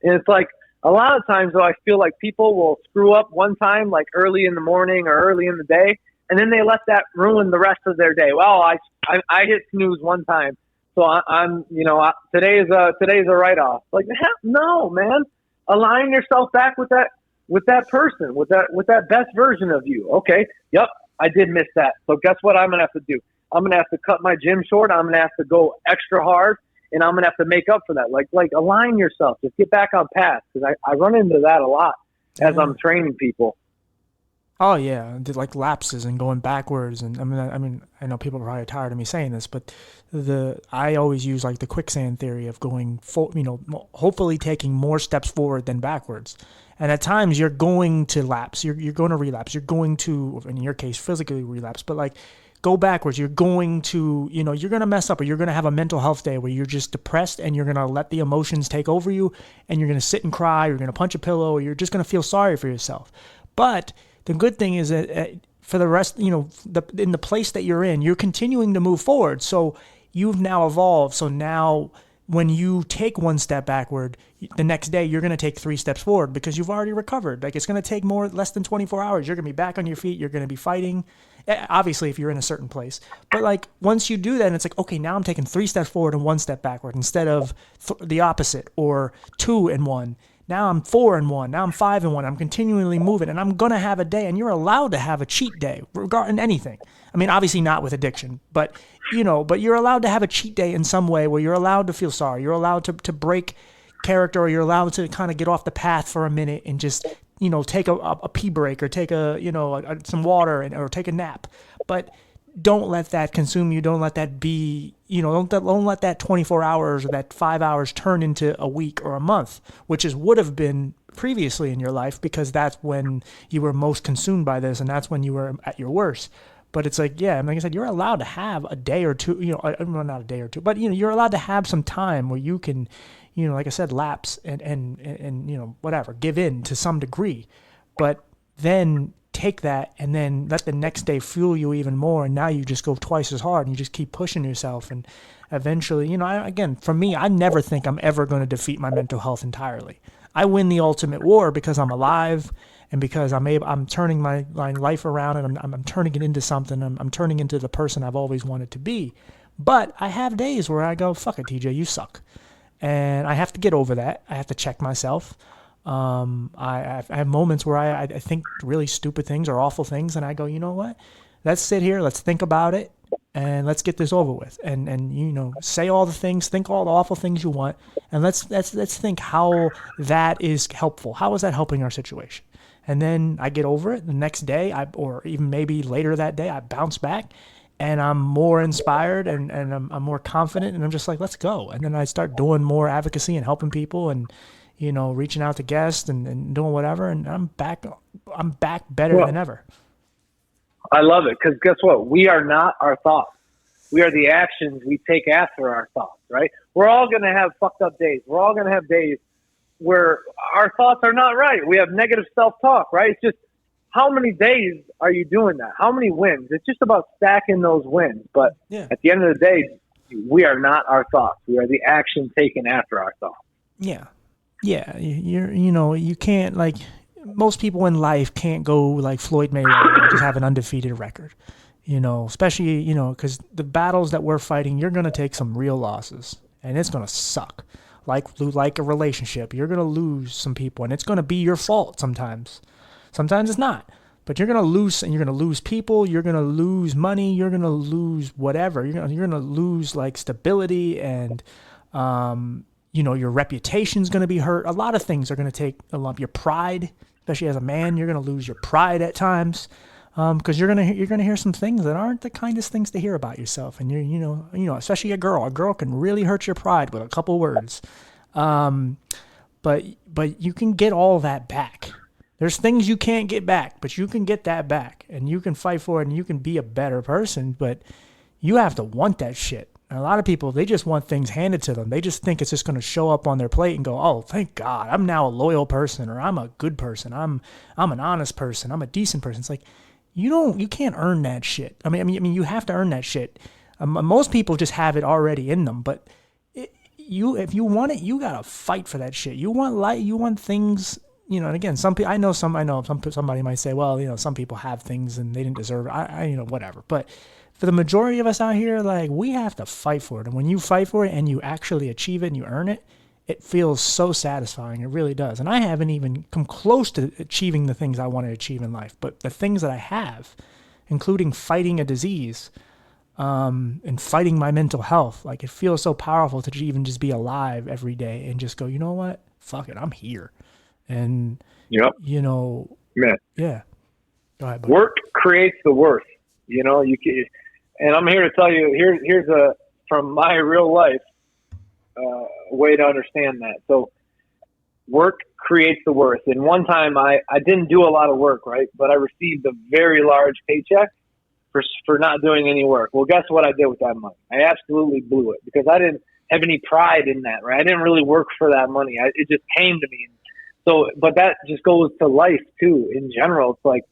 And it's like, a lot of times, though, I feel like people will screw up one time, like early in the morning or early in the day, and then they let that ruin the rest of their day. Well, I hit snooze one time, so I'm you know, today is a write-off. Like, no, man, align yourself back with that person, with that best version of you. Okay, yep, I did miss that. So guess what I'm gonna have to do? I'm gonna have to cut my gym short. I'm gonna have to go extra hard, and I'm gonna have to make up for that. Like align yourself. Just get back on path, because I run into that a lot as I'm training people. Oh yeah, like lapses and going backwards, and I mean, I know people are probably tired of me saying this, but I always use like the quicksand theory of going, you know, hopefully taking more steps forward than backwards. And at times you're going to lapse, you're going to relapse, you're going to, in your case, physically relapse, but like go backwards. You're going to, you know, you're going to mess up, or you're going to have a mental health day where you're just depressed and you're going to let the emotions take over you, and you're going to sit and cry, you're going to punch a pillow, or you're just going to feel sorry for yourself. But the good thing is that for the rest, you know, in the place that you're in, you're continuing to move forward. So you've now evolved. So now when you take one step backward, the next day you're going to take 3 steps forward because you've already recovered. Like, it's going to take less than 24 hours. You're going to be back on your feet. You're going to be fighting. Obviously, if you're in a certain place. But like, once you do that, it's like, okay, now I'm taking 3 steps forward and 1 step backward instead of the opposite, or 2 and 1. Now I'm 4 and 1. Now I'm 5 and 1. I'm continually moving, and I'm going to have a day, and you're allowed to have a cheat day regarding anything. I mean, obviously not with addiction, but you're allowed to have a cheat day in some way where you're allowed to feel sorry. You're allowed to break character, or you're allowed to kind of get off the path for a minute and just, you know, take a pee break, or take some water, or take a nap. But don't let that consume you. Don't let that be, you know, don't let that 24 hours or that 5 hours turn into a week or a month, which would have been previously in your life, because that's when you were most consumed by this, and that's when you were at your worst. But it's like, yeah, like I said, you're allowed to have a day or two, you know, well, not a day or two, but, you know, you're allowed to have some time where you can, you know, like I said, lapse and you know, whatever, give in to some degree. But then take that and then let the next day fuel you even more, and now you just go twice as hard and you just keep pushing yourself, and eventually, you know, again, for me, I never think I'm ever going to defeat my mental health entirely. I win the ultimate war because I'm alive, and because I'm turning my life around, and I'm turning it into something. I'm turning into the person I've always wanted to be. But I have days where I go, fuck it, TJ, you suck, and I have to get over that. I have to check myself. I have moments where I think really stupid things or awful things, and I go, you know what? Let's sit here, let's think about it, and let's get this over with. And you know, say all the things, think all the awful things you want, and let's think how that is helpful. How is that helping our situation? And then I get over it. The next day, or even maybe later that day, I bounce back, and I'm more inspired, and I'm more confident, and I'm just like, let's go. And then I start doing more advocacy and helping people, and, you know, reaching out to guests and doing whatever, and I'm back better than ever. I love it, because guess what? We are not our thoughts. We are the actions we take after our thoughts, right? We're all going to have fucked up days. We're all going to have days where our thoughts are not right. We have negative self-talk, right? It's just, how many days are you doing that? How many wins? It's just about stacking those wins. But at the end of the day, we are not our thoughts. We are the action taken after our thoughts. Yeah. Yeah, you know, you can't, like, most people in life can't go like Floyd Mayweather and just have an undefeated record, you know, especially, you know, because the battles that we're fighting, you're going to take some real losses, and it's going to suck. Like a relationship, you're going to lose some people, and it's going to be your fault sometimes. Sometimes it's not, but you're going to lose, and you're going to lose people, you're going to lose money, you're going to lose whatever. You're going to lose like stability, and you know, your reputation's going to be hurt. A lot of things are going to take a lump. Your pride, especially as a man, you're going to lose your pride at times, because you're going to hear some things that aren't the kindest things to hear about yourself. And you know, especially a girl can really hurt your pride with a couple words. But you can get all that back. There's things you can't get back, but you can get that back, and you can fight for it, and you can be a better person. But you have to want that shit. And a lot of people, they just want things handed to them. They just think it's just going to show up on their plate and go, "Oh, thank God, I'm now a loyal person, or I'm a good person, I'm an honest person, I'm a decent person." It's like you can't earn that shit. I mean, you have to earn that shit. Most people just have it already in them, but if you want it, you gotta fight for that shit. You want things. And again, I know somebody might say, well, some people have things and they didn't deserve it. Whatever. But for the majority of us out here, like, we have to fight for it. And when you fight for it and you actually achieve it and you earn it, it feels so satisfying. It really does. And I haven't even come close to achieving the things I want to achieve in life. But the things that I have, including fighting a disease, and fighting my mental health, like, it feels so powerful to even just be alive every day and just go, you know what? Fuck it. I'm here. And, Yep. Man. Yeah. Go ahead, buddy. Work creates the worth. You can, and I'm here to tell you, here's from my real life, way to understand that. So work creates the worth. And one time I didn't do a lot of work, right? But I received a very large paycheck for not doing any work. Well, guess what I did with that money? I absolutely blew it because I didn't have any pride in that, right? I didn't really work for that money. It just came to me. So, but that just goes to life too. In general, it's like,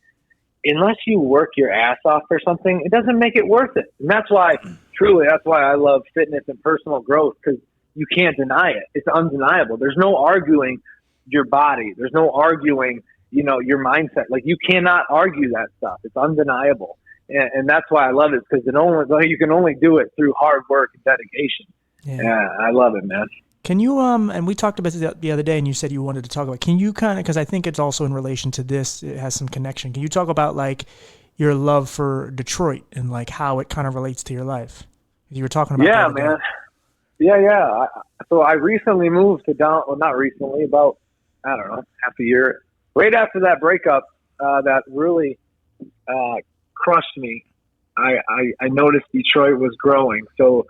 unless you work your ass off for something, it doesn't make it worth it. And that's why I love fitness and personal growth, because you can't deny it. It's undeniable. There's no arguing your body. There's no arguing, your mindset. Like, you cannot argue that stuff. It's undeniable. And that's why I love it, because you can only do it through hard work and dedication. Yeah, I love it, man. Can you, and we talked about this the other day, and you said you wanted to talk about, can you kind of, because I think it's also in relation to this, it has some connection. Can you talk about, like, your love for Detroit and, like, how it kind of relates to your life? You were talking about that. Yeah, man. Yeah. So I recently moved to not recently, about, I don't know, half a year. Right after that breakup, that really crushed me. I noticed Detroit was growing. So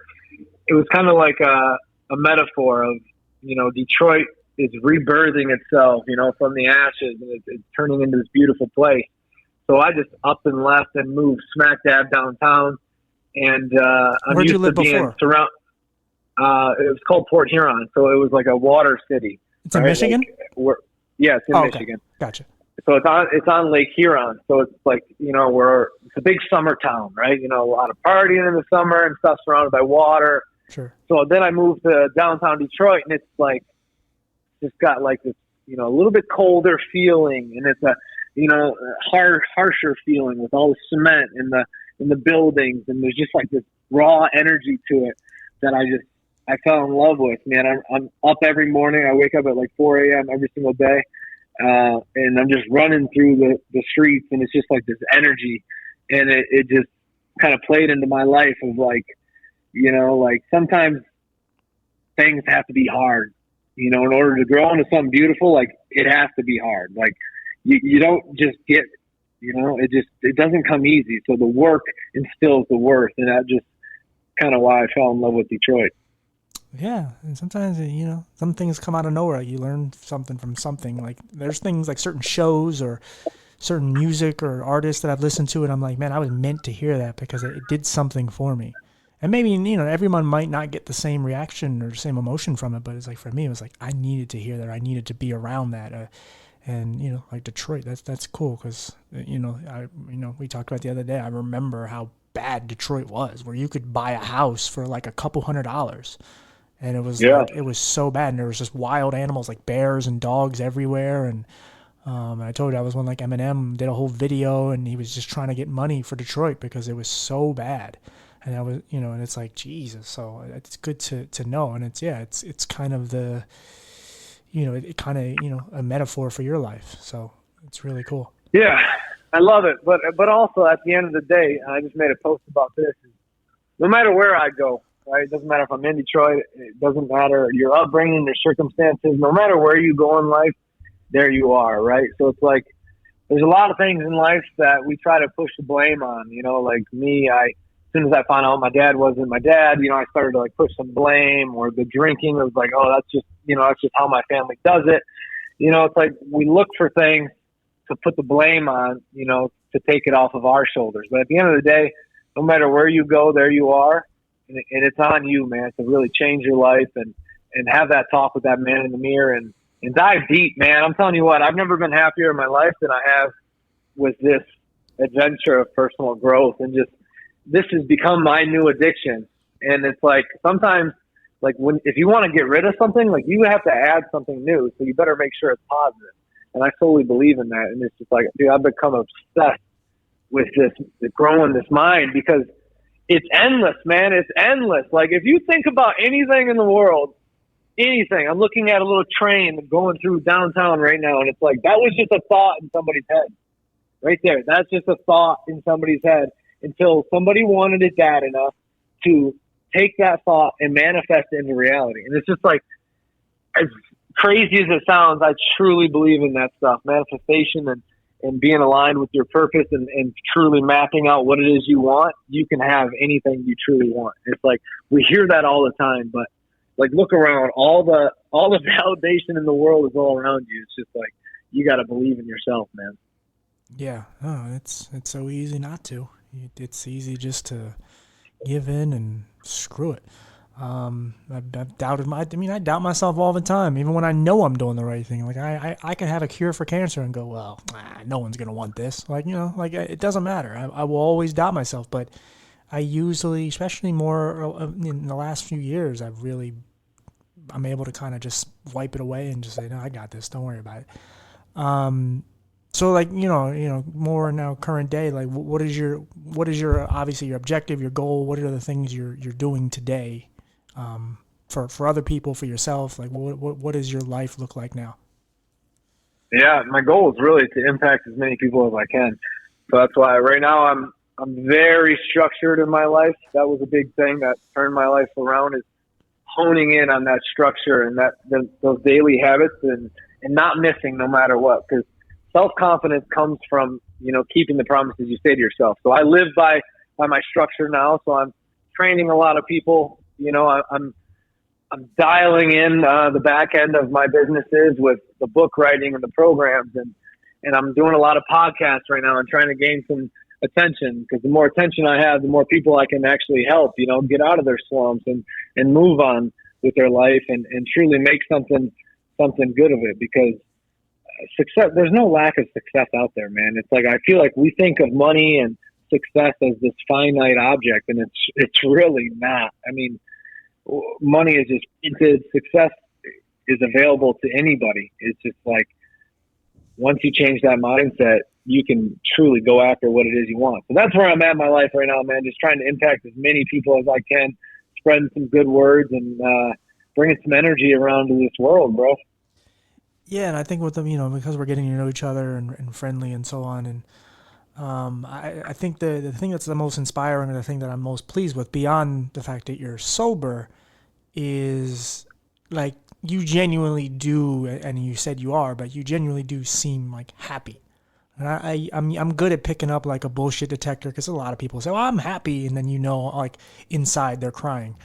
it was kind of like a metaphor of, Detroit is rebirthing itself, from the ashes, and it's turning into this beautiful place. So I just up and left and moved smack dab downtown. And I'm Where'd used you live to being before? it was called Port Huron, so it was like a water city. It's in Michigan? It's in Michigan. Okay. Gotcha. So it's on Lake Huron. So it's like, it's a big summer town, right? A lot of partying in the summer and stuff, surrounded by water. Sure. So then I moved to downtown Detroit, and it's like, just got like this, a little bit colder feeling, and it's a, harsher feeling with all the cement in the buildings, and there's just like this raw energy to it that I fell in love with, man. I'm up every morning. I wake up at like 4 a.m. every single day. And I'm just running through the streets, and it's just like this energy, and it just kind of played into my life of like, like sometimes things have to be hard, in order to grow into something beautiful. Like, it has to be hard. Like, you don't just get, it doesn't come easy. So the work instills the worth, and that just kind of why I fell in love with Detroit. Yeah, and sometimes, some things come out of nowhere. You learn something from something. Like, there's things like certain shows or certain music or artists that I've listened to, and I'm like, man, I was meant to hear that because it did something for me. And maybe, everyone might not get the same reaction or the same emotion from it, but it's like, for me, it was like, I needed to hear that. I needed to be around that. And, like Detroit, that's cool because, we talked about the other day, I remember how bad Detroit was, where you could buy a house for like a couple $100. And it was like, it was so bad, and there was just wild animals like bears and dogs everywhere. And I told you, I was when like Eminem did a whole video, and he was just trying to get money for Detroit because it was so bad. And I was, and it's like, Jesus. So it's good to know, and it's kind of the, it kind of a metaphor for your life. So it's really cool. Yeah, I love it, but also at the end of the day, I just made a post about this. No matter where I go. Right? It doesn't matter if I'm in Detroit. It doesn't matter your upbringing, your circumstances. No matter where you go in life, there you are, right? So it's like there's a lot of things in life that we try to push the blame on. Like me, I soon as I found out my dad wasn't my dad, I started to like push some blame, or the drinking. It was like, oh, that's just how my family does it. It's like we look for things to put the blame on, to take it off of our shoulders. But at the end of the day, no matter where you go, there you are. And it's on you, man, to really change your life and have that talk with that man in the mirror and dive deep, man. I'm telling you what, I've never been happier in my life than I have with this adventure of personal growth. And just, this has become my new addiction. And it's like, sometimes, like if you want to get rid of something, like you have to add something new. So you better make sure it's positive. And I solely believe in that. And it's just like, dude, I've become obsessed with growing this mind, because it's endless, man. It's endless. Like if you think about anything in the world, anything, I'm looking at a little train going through downtown right now. And it's like, that was just a thought in somebody's head right there. That's just a thought in somebody's head until somebody wanted it bad enough to take that thought and manifest it into reality. And it's just like, as crazy as it sounds, I truly believe in that stuff, manifestation and being aligned with your purpose and truly mapping out what it is you want. You can have anything you truly want. It's like, we hear that all the time, but like, look around, all the validation in the world is all around you. It's just like, you got to believe in yourself, man. Yeah. Oh, it's so easy not to. It's easy just to give in and screw it. I've doubted I doubt myself all the time, even when I know I'm doing the right thing. Like I can have a cure for cancer and go, well, no one's going to want this. Like, it doesn't matter. I will always doubt myself, but I usually, especially more in the last few years, I'm able to kind of just wipe it away and just say, no, I got this. Don't worry about it. So like, more now current day, like what is your obviously your objective, your goal? What are the things you're doing today, for other people, for yourself? Like what does your life look like now? Yeah, my goal is really to impact as many people as I can. So that's why right now I'm very structured in my life. That was a big thing that turned my life around, is honing in on that structure and those daily habits and not missing no matter what. Because self-confidence comes from, keeping the promises you say to yourself. So I live by my structure now. So I'm training a lot of people. I'm dialing in the back end of my businesses with the book writing and the programs. And I'm doing a lot of podcasts right now and trying to gain some attention, because the more attention I have, the more people I can actually help, get out of their slumps and move on with their life and truly make something good of it. Because success, there's no lack of success out there, man. It's like, I feel like we think of money and success as this finite object, and it's really not. I mean, money is just printed. Success is available to anybody. It's just like, once you change that mindset, you can truly go after what it is you want. So that's where I'm at in my life right now, man. Just trying to impact as many people as I can, spreading some good words and bringing some energy around to this world, bro. Yeah, and I think with them, because we're getting to know each other and friendly and so on, and I think the thing that's the most inspiring, and the thing that I'm most pleased with, beyond the fact that you're sober, is like you genuinely do, and you said you are, but you genuinely do seem like happy. And I'm good at picking up like a bullshit detector, because a lot of people say, "Oh, I'm happy," and then like inside they're crying.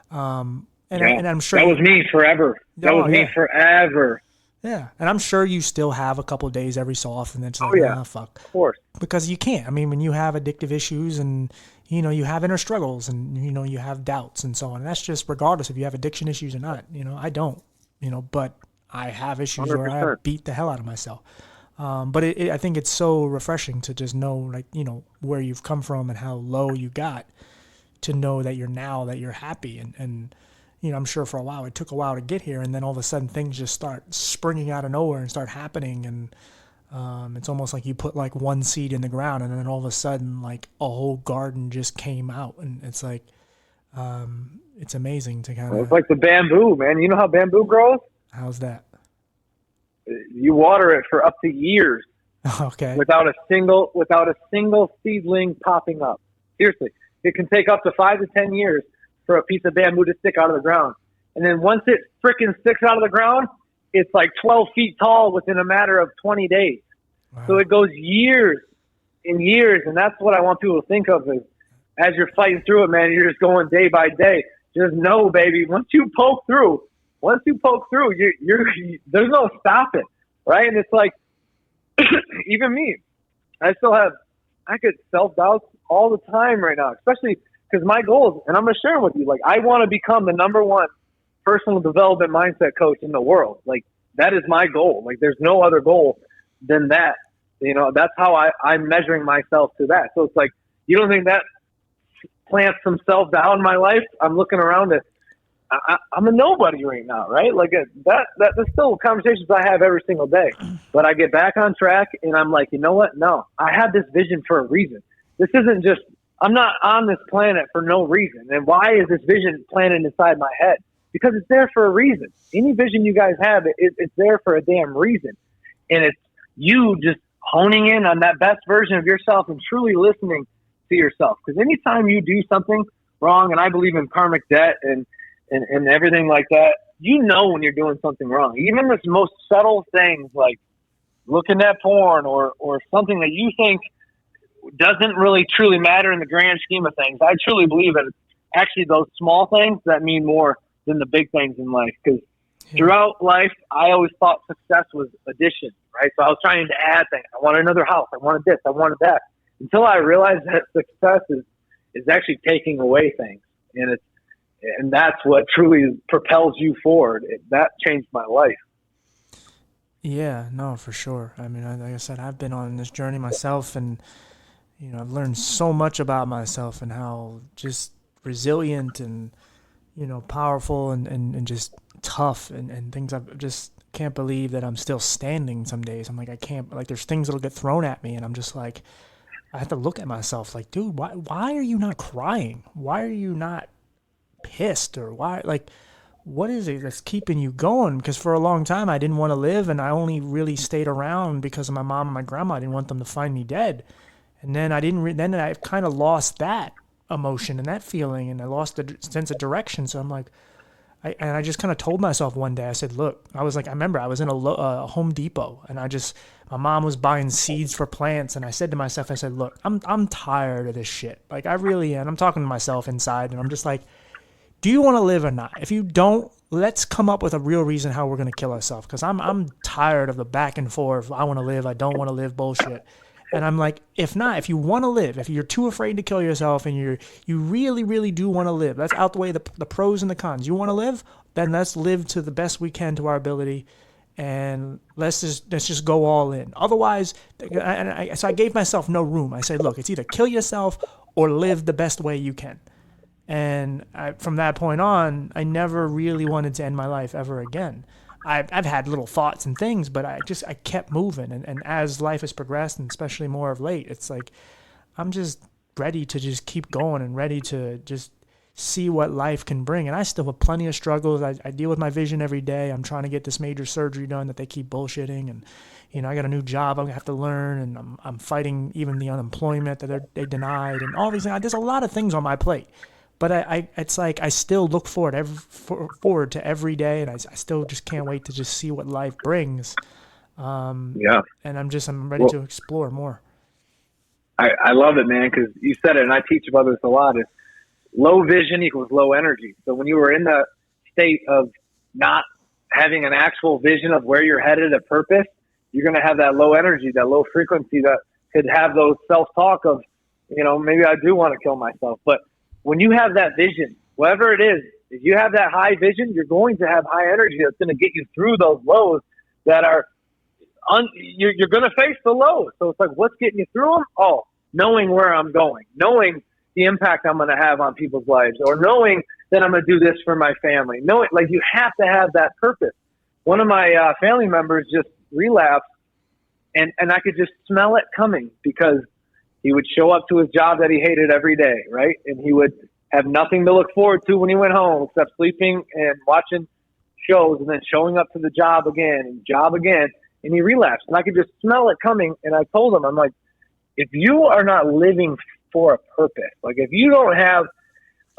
And I'm sure that was me forever. That was me forever. Yeah, and I'm sure you still have a couple of days every so often that's like, fuck. Of course. Because you can't. I mean, when you have addictive issues and, you have inner struggles and, you have doubts and so on. And that's just regardless if you have addiction issues or not. I don't, but I have issues 100%. Where I beat the hell out of myself. But I think it's so refreshing to just know, like, where you've come from and how low you got, to know that you're happy and I'm sure for a while, it took a while to get here, and then all of a sudden things just start springing out of nowhere and start happening. And it's almost like you put like one seed in the ground, and then all of a sudden like a whole garden just came out. And it's like, it's amazing to kind of. It's like the bamboo, man. You know how bamboo grows? How's that? You water it for up to years. Okay. Without a single seedling popping up. Seriously, it can take up to 5 to 10 years for a piece of bamboo to stick out of the ground. And then once it freaking sticks out of the ground, it's like 12 feet tall within a matter of 20 days. Wow. So it goes years and years. And that's what I want people to think of as you're fighting through it, man, you're just going day by day. Just know, baby, once you poke through, you're there's no stopping, right? And it's like, even me, I get self-doubt all the time right now, especially because my goals, and I'm going to share them with you, like, I want to become the number one personal development mindset coach in the world. Like, that is my goal. Like, there's no other goal than that. You know, that's how I'm measuring myself to that. So it's like, you don't think that plants some self-doubt in my life? I'm looking around at, I'm a nobody right now, right? Like, that's still conversations I have every single day. But I get back on track, and I'm like, you know what? No, I have this vision for a reason. This isn't just, I'm not on this planet for no reason. And why is this vision planted inside my head? Because it's there for a reason. Any vision you guys have, it's there for a damn reason. And it's you just honing in on that best version of yourself and truly listening to yourself. Because anytime you do something wrong, and I believe in karmic debt and everything like that, you know when you're doing something wrong. Even the most subtle things like looking at porn or something that you think doesn't really truly matter in the grand scheme of things. I truly believe that it's actually those small things that mean more than the big things in life. Because throughout life, I always thought success was addition, right? So I was trying to add things. I wanted another house. I wanted this. I wanted that. Until I realized that success is actually taking away things. And that's what truly propels you forward. That changed my life. Yeah, no, for sure. I mean, like I said, I've been on this journey myself, and you know, I've learned so much about myself and how just resilient and, you know, powerful and just tough and things. I just can't believe that I'm still standing some days. I'm like, I can't, like, there's things that'll get thrown at me, and I'm just like, I have to look at myself like, dude, why are you not crying? Why are you not pissed? Or why, like, what is it that's keeping you going? Because for a long time I didn't want to live, and I only really stayed around because of my mom and my grandma. I didn't want them to find me dead. And then then I kind of lost that emotion and that feeling, and I lost the sense of direction. So I'm like, I just kind of told myself one day, I said, look, I remember I was in a Home Depot, and my mom was buying seeds for plants, and I said to myself, I said, look, I'm tired of this shit. Like, I really am. I'm talking to myself inside, and I'm just like, do you want to live or not? If you don't, let's come up with a real reason how we're going to kill ourselves. Because I'm tired of the back and forth. I want to live. I don't want to live bullshit. And I'm like, if not, if you want to live, if you're too afraid to kill yourself and you really, really do want to live, let's outweigh the pros and the cons. You want to live? Then let's live to the best we can to our ability, and let's just go all in. Otherwise, so I gave myself no room. I said, look, it's either kill yourself or live the best way you can. And from that point on, I never really wanted to end my life ever again. I've had little thoughts and things, but I kept moving. And as life has progressed, and especially more of late, it's like I'm just ready to just keep going and ready to just see what life can bring. And I still have plenty of struggles. I deal with my vision every day. I'm trying to get this major surgery done that they keep bullshitting. And, you know, I got a new job I have to learn, and I'm fighting even the unemployment that they denied, and all these things. There's a lot of things on my plate. But it's like I still look forward to every day, and I still just can't wait to just see what life brings. Yeah. And I'm ready to explore more. I love it, man, because you said it, and I teach about this a lot. Is low vision equals low energy. So when you were in the state of not having an actual vision of where you're headed, a purpose, you're going to have that low energy, that low frequency that could have those self-talk of, you know, maybe I do want to kill myself, but when you have that vision, whatever it is, if you have that high vision, you're going to have high energy that's going to get you through those lows that are, you're going to face the lows. So it's like, what's getting you through them? Oh, knowing where I'm going, knowing the impact I'm going to have on people's lives, or knowing that I'm going to do this for my family. Knowing, like, you have to have that purpose. One of my family members just relapsed, and I could just smell it coming, because he would show up to his job that he hated every day, right? And he would have nothing to look forward to when he went home except sleeping and watching shows, and then showing up to the job again, and he relapsed. And I could just smell it coming, and I told him, I'm like, if you are not living for a purpose, like if you don't have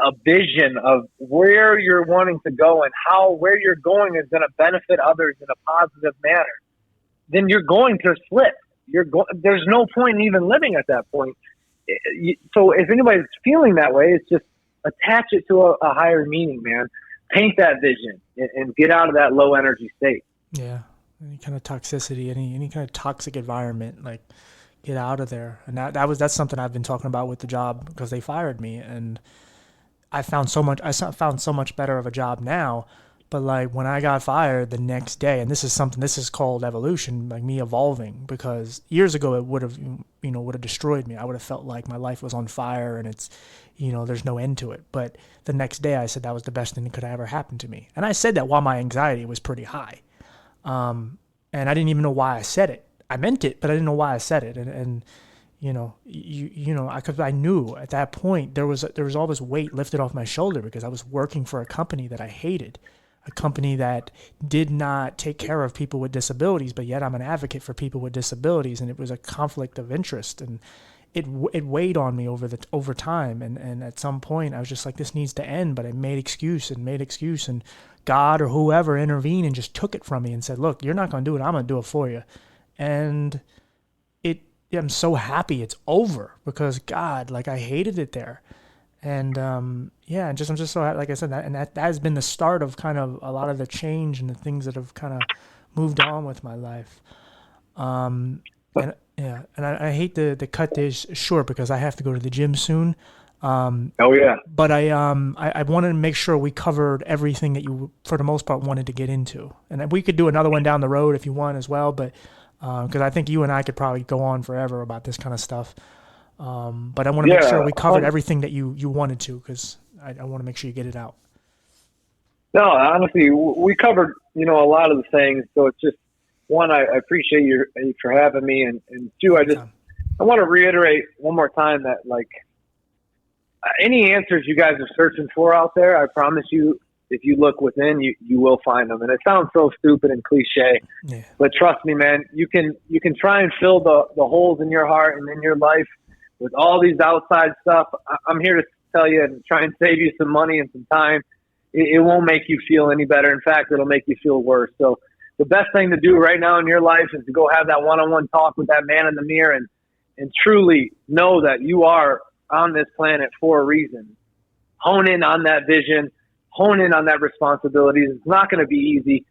a vision of where you're wanting to go and how where you're going is going to benefit others in a positive manner, then you're going to slip. There's no point in even living at that point. So if anybody's feeling that way, it's just attach it to a higher meaning, man. Paint that vision and get out of that low energy state. Yeah. Any kind of toxicity, any kind of toxic environment, like get out of there. And that's something I've been talking about with the job because they fired me, and I found so much better of a job now. But like when I got fired the next day, and this is called evolution, like me evolving, because years ago it would have destroyed me. I would have felt like my life was on fire and it's, there's no end to it. But the next day I said that was the best thing that could ever happen to me. And I said that while my anxiety was pretty high. And I didn't even know why I said it. I meant it, but I didn't know why I said it. And because I knew at that point there was all this weight lifted off my shoulder because I was working for a company that I hated, a company that did not take care of people with disabilities, but yet I'm an advocate for people with disabilities, and it was a conflict of interest, and it weighed on me over time, and at some point I was just like, this needs to end, but I made excuse, and God or whoever intervened and just took it from me and said, look, you're not going to do it, I'm going to do it for you. And I'm so happy it's over because God, like I hated it there. And I'm just so happy, like I said, that has been the start of kind of a lot of the change and the things that have kind of moved on with my life. And I hate to cut this short because I have to go to the gym soon. Oh yeah. But I wanted to make sure we covered everything that you, for the most part, wanted to get into, and we could do another one down the road if you want as well. But because I think you and I could probably go on forever about this kind of stuff. But I want to make sure we covered everything that you wanted to, because I want to make sure you get it out. No, honestly, we covered, a lot of the things. So it's just, one, I appreciate you for having me. And two, I want to reiterate one more time that, like, any answers you guys are searching for out there, I promise you, if you look within, you will find them. And it sounds so stupid and cliche, but trust me, man, you can try and fill the holes in your heart and in your life with all these outside stuff. I'm here to tell you and try and save you some money and some time. It won't make you feel any better. In fact, it'll make you feel worse. So the best thing to do right now in your life is to go have that one-on-one talk with that man in the mirror and truly know that you are on this planet for a reason. Hone in on that vision, hone in on that responsibility. It's not going to be easy,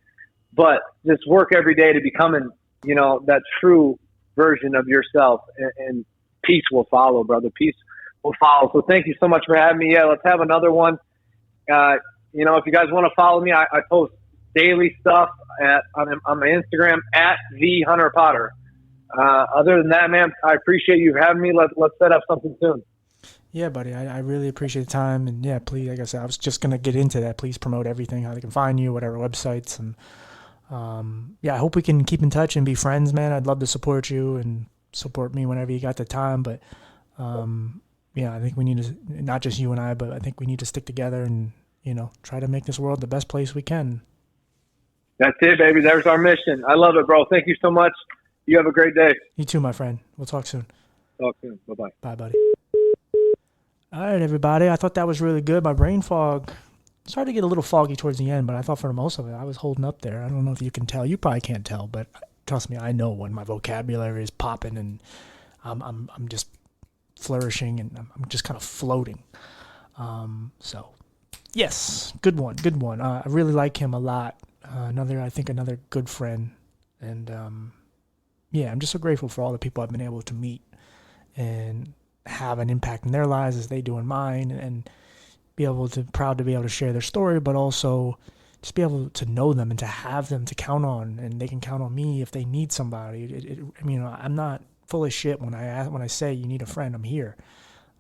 but just work every day to becoming, that true version of yourself, and peace will follow, brother. Peace will follow. So thank you so much for having me. Yeah, let's have another one. If you guys want to follow me, I post daily stuff on my Instagram at @TheHunterPotter. Other than that, man, I appreciate you having me. Let's set up something soon. Yeah, buddy, I really appreciate the time. And yeah, please, like I said, I was just going to get into that. Please promote everything, how they can find you, whatever websites. And I hope we can keep in touch and be friends, man. I'd love to support you and support me whenever you got the time. But I think we need to, not just you and I, but I think we need to stick together and, try to make this world the best place we can. That's it, baby. There's our mission. I love it, bro. Thank you so much. You have a great day. You too, my friend. We'll talk soon. Talk soon. Bye-bye. Bye, buddy. All right, everybody. I thought that was really good. My brain fog started to get a little foggy towards the end, but I thought for the most of it, I was holding up there. I don't know if you can tell. You probably can't tell, but trust me, I know when my vocabulary is popping and I'm just flourishing and I'm just kind of floating. So, yes, good one. I really like him a lot. Another good friend. And, I'm just so grateful for all the people I've been able to meet and have an impact in their lives as they do in mine, and proud to be able to share their story, but also just be able to know them and to have them to count on, and they can count on me if they need somebody. I'm not full of shit when I say you need a friend. I'm here.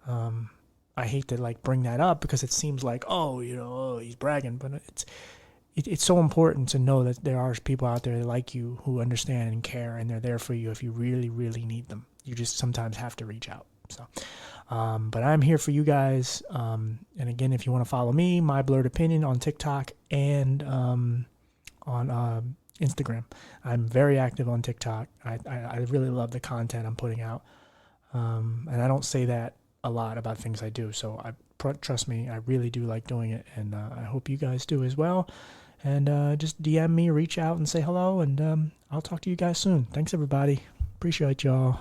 I hate to bring that up because it seems like, he's bragging, but it's so important to know that there are people out there like you who understand and care, and they're there for you if you really, really need them. You just sometimes have to reach out. So, but I'm here for you guys. And again, if you want to follow me, My Blurred Opinion on TikTok and on Instagram. I'm very active on TikTok. I really love the content I'm putting out. And I don't say that a lot about things I do. So trust me, I really do like doing it. And I hope you guys do as well. And just DM me, reach out and say hello. And I'll talk to you guys soon. Thanks, everybody. Appreciate y'all.